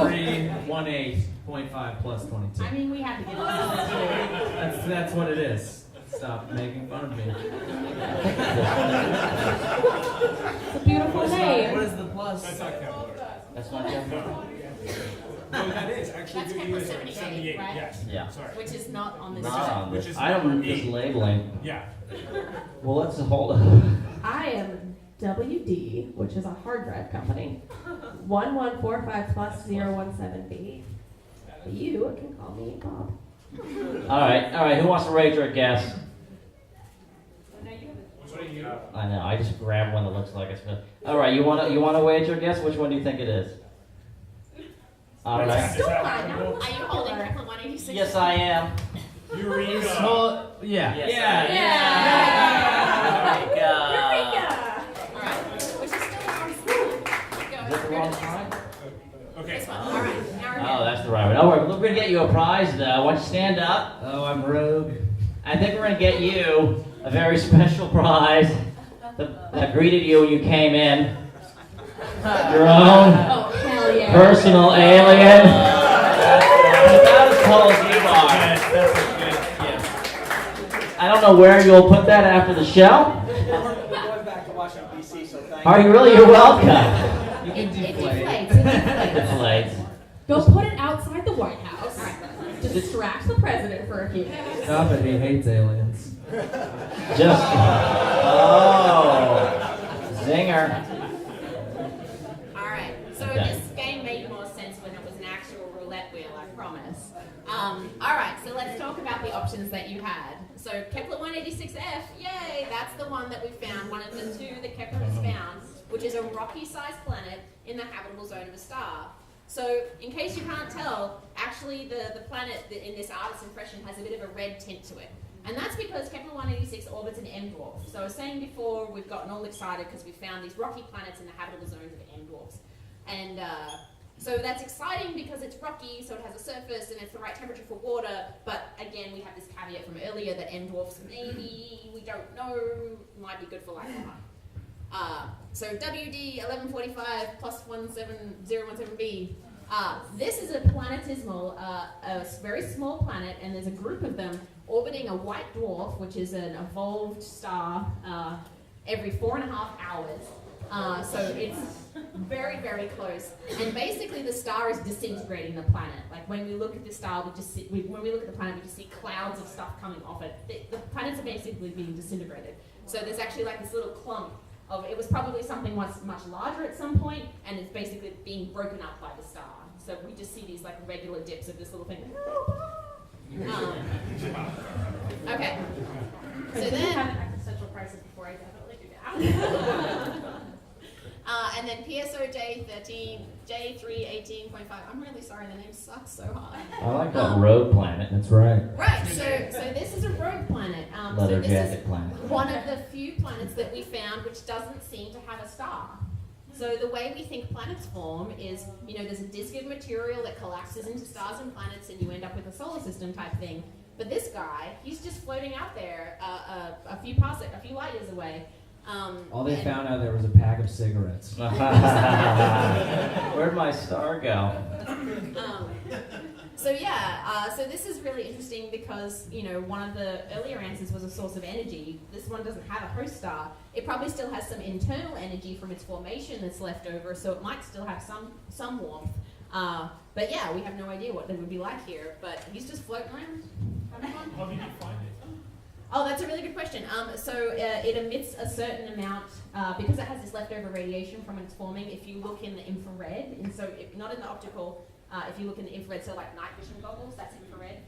J318.5 plus 22. I mean, we had to get it. That's what it is. Stop making fun of me. It's a beautiful name. What is the plus? That's not Kepler. That's not Kepler. No, that is actually That's good Kepler news. 78, right? Yes. Yeah. Sorry. Which is not on this. Not on Which this. is I don't remember number this 8. labeling. Yeah. Well, let's hold it. I am WD, which is a hard drive company. 1145 plus 017B. You can call me Bob. All right. Who wants to raise their guess? What are you? I know. I just grabbed one that looks like it's good. All right. You want to wager guess? Which one do you think it is? All Is right. Still that fine. applicable? Are you holding Kepler 186? Yes, I am. Eureka. Yeah. Yes, Yeah. Eureka. All right. Which is still on school. Go Is that the wrong side? Okay. This one. All right. Now we're Oh, good. that's the right one. All right. We're gonna get you a prize though. Why don't you stand up? Oh, I'm rogue. I think we're gonna get you a very special prize that greeted you when you came in. Your own Oh, hell yeah. personal alien. About as tall as you are. That's a good gift. I don't know where you'll put that after the show. We're going back to Washington, D.C., so thank Are you really? You're welcome. You can It deflate. deflates. It deflates. Deflates. Go put it outside the White House. To distract the president for a few days. Stop it, he hates aliens. Just. Oh. Zinger. All right. So Okay. this game made more sense when it was an actual roulette wheel, I promise. All right. So let's talk about the options that you had. So Kepler 186f, yay! That's the one that we found. One of the two that Kepler has found, which is a rocky-sized planet in the habitable zone of a star. So, in case you can't tell, actually the planet in this artist's impression has a bit of a red tint to it. And that's because Kepler 186 orbits an M dwarf. So I was saying before, we've gotten all excited because we found these rocky planets in the habitable zones of M dwarfs. And so that's exciting because it's rocky, so it has a surface and it's the right temperature for water. But again, we have this caveat from earlier that M dwarfs maybe, we don't know, might be good for life or not. So WD 1145 plus 17017b. This is a planetesimal, a very small planet, and there's a group of them orbiting a white dwarf, which is an evolved star, every 4.5 hours. So it's very, very close. And basically, the star is disintegrating the planet. Like when we look at the star, we just see, when we look at the planet, we just see clouds of stuff coming off it. The planets are basically being disintegrated. So there's actually like this little clump of, it was probably something much larger at some point, and it's basically being broken up by the star. So we just see these like regular dips of this little thing. Okay. So I didn't then, have an existential crisis before, I definitely do now. and then PSO J318.5. I'm really sorry, the name sucks so hard. I like that rogue planet. That's right. Right. So this is a rogue planet. So Leather this jacket is planet. one of the few planets that we found which doesn't seem to have a star. So the way we think planets form is, there's a disk of material that collapses into stars and planets, and you end up with a solar system type thing. But this guy, he's just floating out there a few light years away. All they found out there was a pack of cigarettes. Where'd my star go? So this is really interesting because, one of the earlier answers was a source of energy. This one doesn't have a host star. It probably still has some internal energy from its formation that's left over, so it might still have some warmth. But yeah, we have no idea what it would be like here, but he's just floating around. How did you find it? Oh, that's a really good question. It emits a certain amount, because it has this leftover radiation from its forming, if you look in the infrared, and so not in the optical, if you look in the infrared, so like night vision goggles, that's infrared.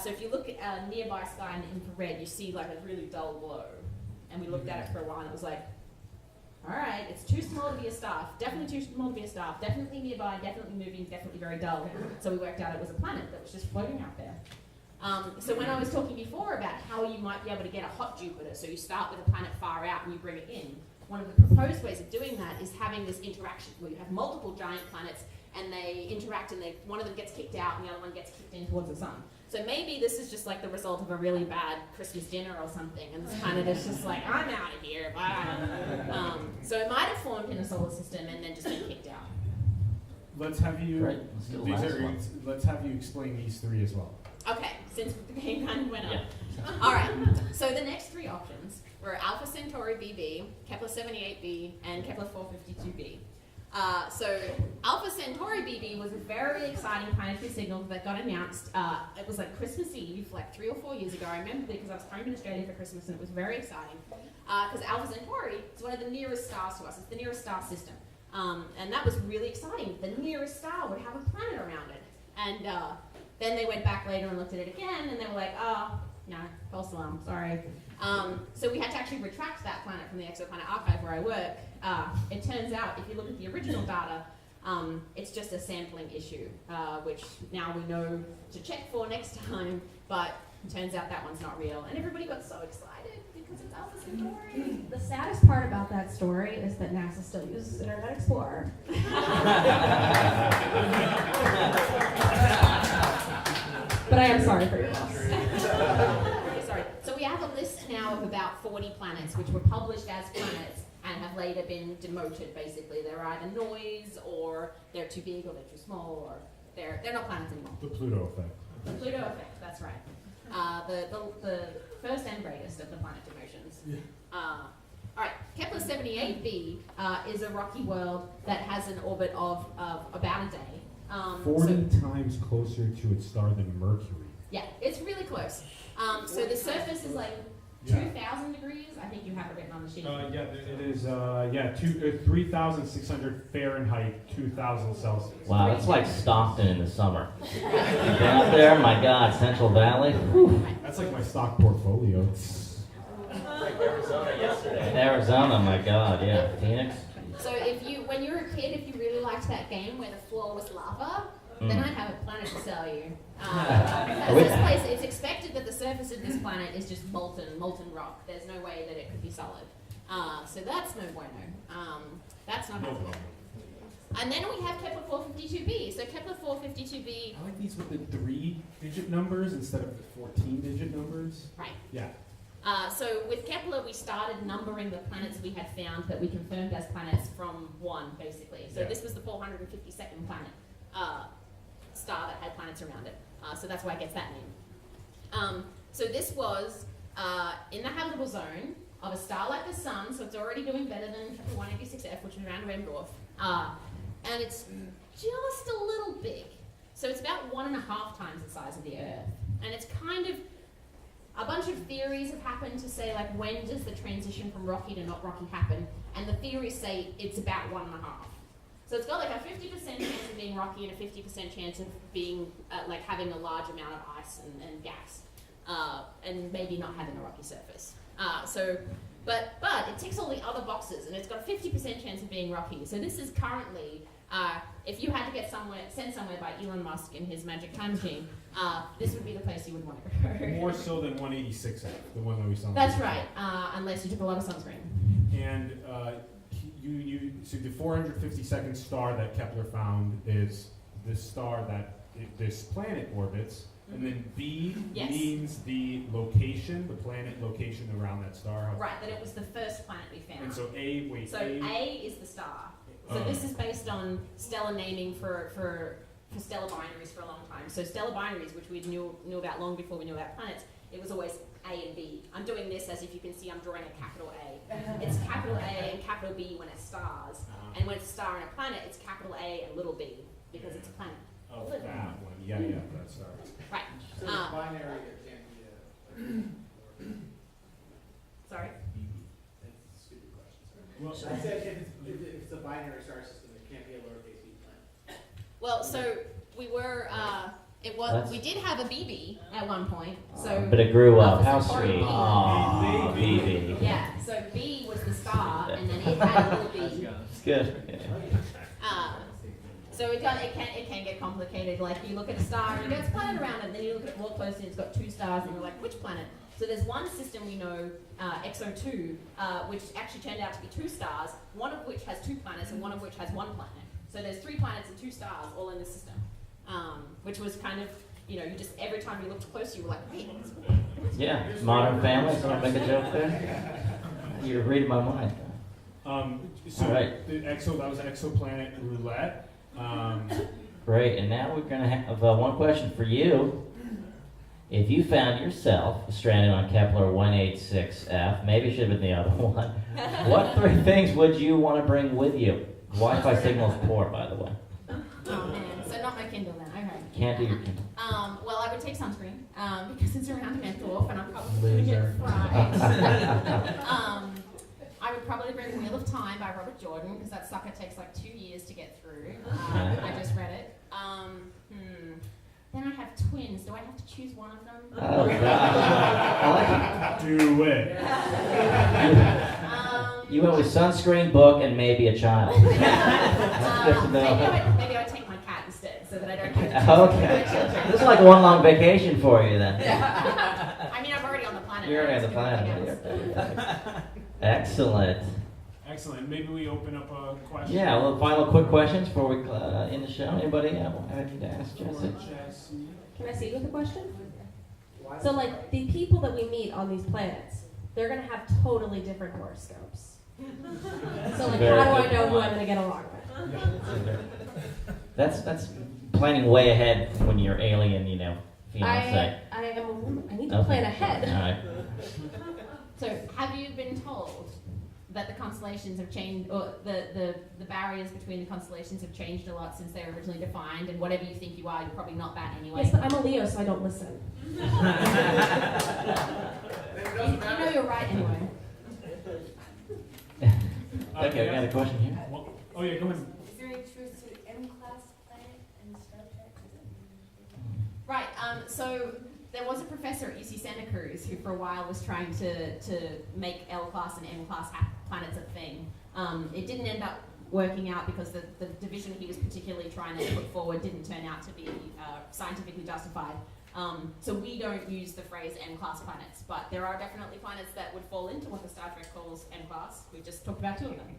So if you look at a nearby sky in the infrared, you see like a really dull glow. And we looked at it for a while and it was like, all right, it's too small to be a star, definitely too small to be a star, definitely nearby, definitely moving, definitely very dull. So we worked out it was a planet that was just floating out there. So when I was talking before about how you might be able to get a hot Jupiter, so you start with a planet far out and you bring it in, one of the proposed ways of doing that is having this interaction where you have multiple giant planets and they interact and one of them gets kicked out and the other one gets kicked in towards the sun. So maybe this is just like the result of a really bad Christmas dinner or something, and this planet is just like, I'm out of here, bye. So it might have formed in a solar system and then just been kicked out. Let's have you. Great. Let's do the these last are- one. Let's have you explain these three as well. Okay, since the game kind of went up. Yeah. All right, so the next three options were Alpha Centauri BB, Kepler 78b, and Kepler 452b. So Alpha Centauri BB was a very exciting planetary signal that got announced. It was like Christmas Eve, like 3 or 4 years ago. I remember because I was home in Australia for Christmas, and it was very exciting. Because Alpha Centauri is one of the nearest stars to us. It's the nearest star system. And that was really exciting. The nearest star would have a planet around it. And then they went back later and looked at it again, and they were like, oh, no, false alarm, sorry. So we had to actually retract that planet from the Exoplanet archive where I work. It turns out, if you look at the original data, it's just a sampling issue, which now we know to check for next time, but it turns out that one's not real. And everybody got so excited because it's Alpha Centauri. The saddest part about that story is that NASA still uses Internet Explorer. But I am sorry for your loss. Sorry. So we have a list now of about 40 planets, which were published as planets and have later been demoted, basically. They're either noise, or they're too big, or they're too small, or they're not planets anymore. The Pluto effect. The Pluto effect, that's right. The first and greatest of the planet demotions. Yeah. All right, Kepler 78b is a rocky world that has an orbit of about a day. 40 times closer to its star than Mercury. Yeah, it's really close. So the surface is like Yeah. 2,000 degrees. I think you have it written on the sheet. Yeah, it is. 3,600 Fahrenheit, 2,000 Celsius. Wow, that's like Stockton in the summer. You been up there? My God, Central Valley. Whew. That's like my stock portfolio. It's like Arizona yesterday. In Arizona, my God, yeah. Phoenix. So when you were a kid, if you really liked that game where the floor was lava, then I have a planet to sell you. This place, it's expected that the surface of this planet is just molten rock. There's no way that it could be solid. So that's no bueno. That's not happening. And then we have Kepler 452b. So Kepler 452b. I like these with the 3-digit numbers instead of the 14-digit numbers. Right. Yeah. So with Kepler, we started numbering the planets we had found that we confirmed as planets from 1, basically. So this was the 452nd planet star that had planets around it. So that's why it gets that name. So this was in the habitable zone of a star like the Sun, so it's already doing better than Kepler 186f, which is around a red dwarf. And it's just a little big. So it's about 1.5 times the size of the Earth. And it's kind of, a bunch of theories have happened to say, like, when does the transition from rocky to not rocky happen? And the theories say it's about 1.5. So it's got like a 50% chance of being rocky and a 50% chance of being, like, having a large amount of ice and gas. And maybe not having a rocky surface. But it ticks all the other boxes, and it's got a 50% chance of being rocky. So this is currently, if you had to get sent somewhere by Elon Musk in his magic time machine, this would be the place you would want to go. More so than 186F, the one that we saw. That's right, unless you took a lot of sunscreen. And so the 452nd star that Kepler found is the star that this planet orbits. And then B means the location, the planet location around that star. Right, that it was the first planet we found. And so A is the star. So this is based on stellar naming for stellar binaries for a long time. So stellar binaries, which we knew about long before we knew about planets, it was always A and B. I'm doing this as if you can see I'm drawing a capital A. It's capital A and capital B when it's stars. And when it's a star and a planet, it's capital A and little b, because it's a planet. Oh, that one. Yeah, that star. Right. So it's binary, it can't be Sorry? That's a stupid question, sorry. I said if it's a binary star system, it can't be a lowercase b planet. Well, so we were, we did have a BB at one point. So but it grew up. Alpha How Centauri sweet. B. Aww, BB. Yeah, so B was the star, and then it had a little b. It's good. So it can get complicated. Like you look at a star and you go, it's a planet around it, and then you look at it more closely, it's got 2 stars, and you're like, which planet? So there's one system we know, EXO2, which actually turned out to be 2 stars, one of which has 2 planets and one of which has 1 planet. So there's 3 planets and 2 stars all in this system, which was kind of, you just every time you looked closer, you were like, wait. Yeah, Modern Family. Someone make a joke there? You're reading my mind. So All right. that was Exoplanet Roulette. Great, and now we're going to have one question for you. If you found yourself stranded on Kepler 186F, maybe it should have been the other one, what 3 things would you want to bring with you? Wi-Fi signal's poor, by the way. Oh man, so not my Kindle then, okay. Can't do your Kindle. Well, I would take sunscreen, because it's around Menthorpe and I'm probably going to get fried. I would probably bring The Wheel of Time by Robert Jordan, because that sucker takes like 2 years to get through. I just read it. Then I have twins. Do I have to choose one of them? Oh, God. Do it. You went with sunscreen, book, and maybe a child. That's good to know. Maybe I would take my cat instead, so that I don't have to choose Okay. my children. This is like one long vacation for you then. I mean, I'm already on the planet. You're already on the planet. Excellent. Excellent. Maybe we open up a question. Yeah, well, final quick questions before we end the show. Anybody have anything to ask Jessie? Can I see with a question? So, like, the people that we meet on these planets, they're going to have totally different horoscopes. So, like, Very how do I good know who point. I'm going to get along with? That's planning way ahead when you're alien, fiance. I am a woman. I need to Okay. plan ahead. All right. So, have you been told that the constellations have changed, or the barriers between the constellations have changed a lot since they were originally defined, and whatever you think you are, you're probably not that anyway? Yes, but I'm a Leo, so I don't listen. You know you're right anyway. Okay, we got a question here. Oh yeah, go ahead. Is there any truth to M-class planet and Star Trek? Right, so there was a professor at UC Santa Cruz who for a while was trying to make L-class and M-class planets a thing. It didn't end up working out because the division he was particularly trying to put forward didn't turn out to be scientifically justified. So we don't use the phrase M-class planets, but there are definitely planets that would fall into what the Star Trek calls M-class. We just talked about 2 of them.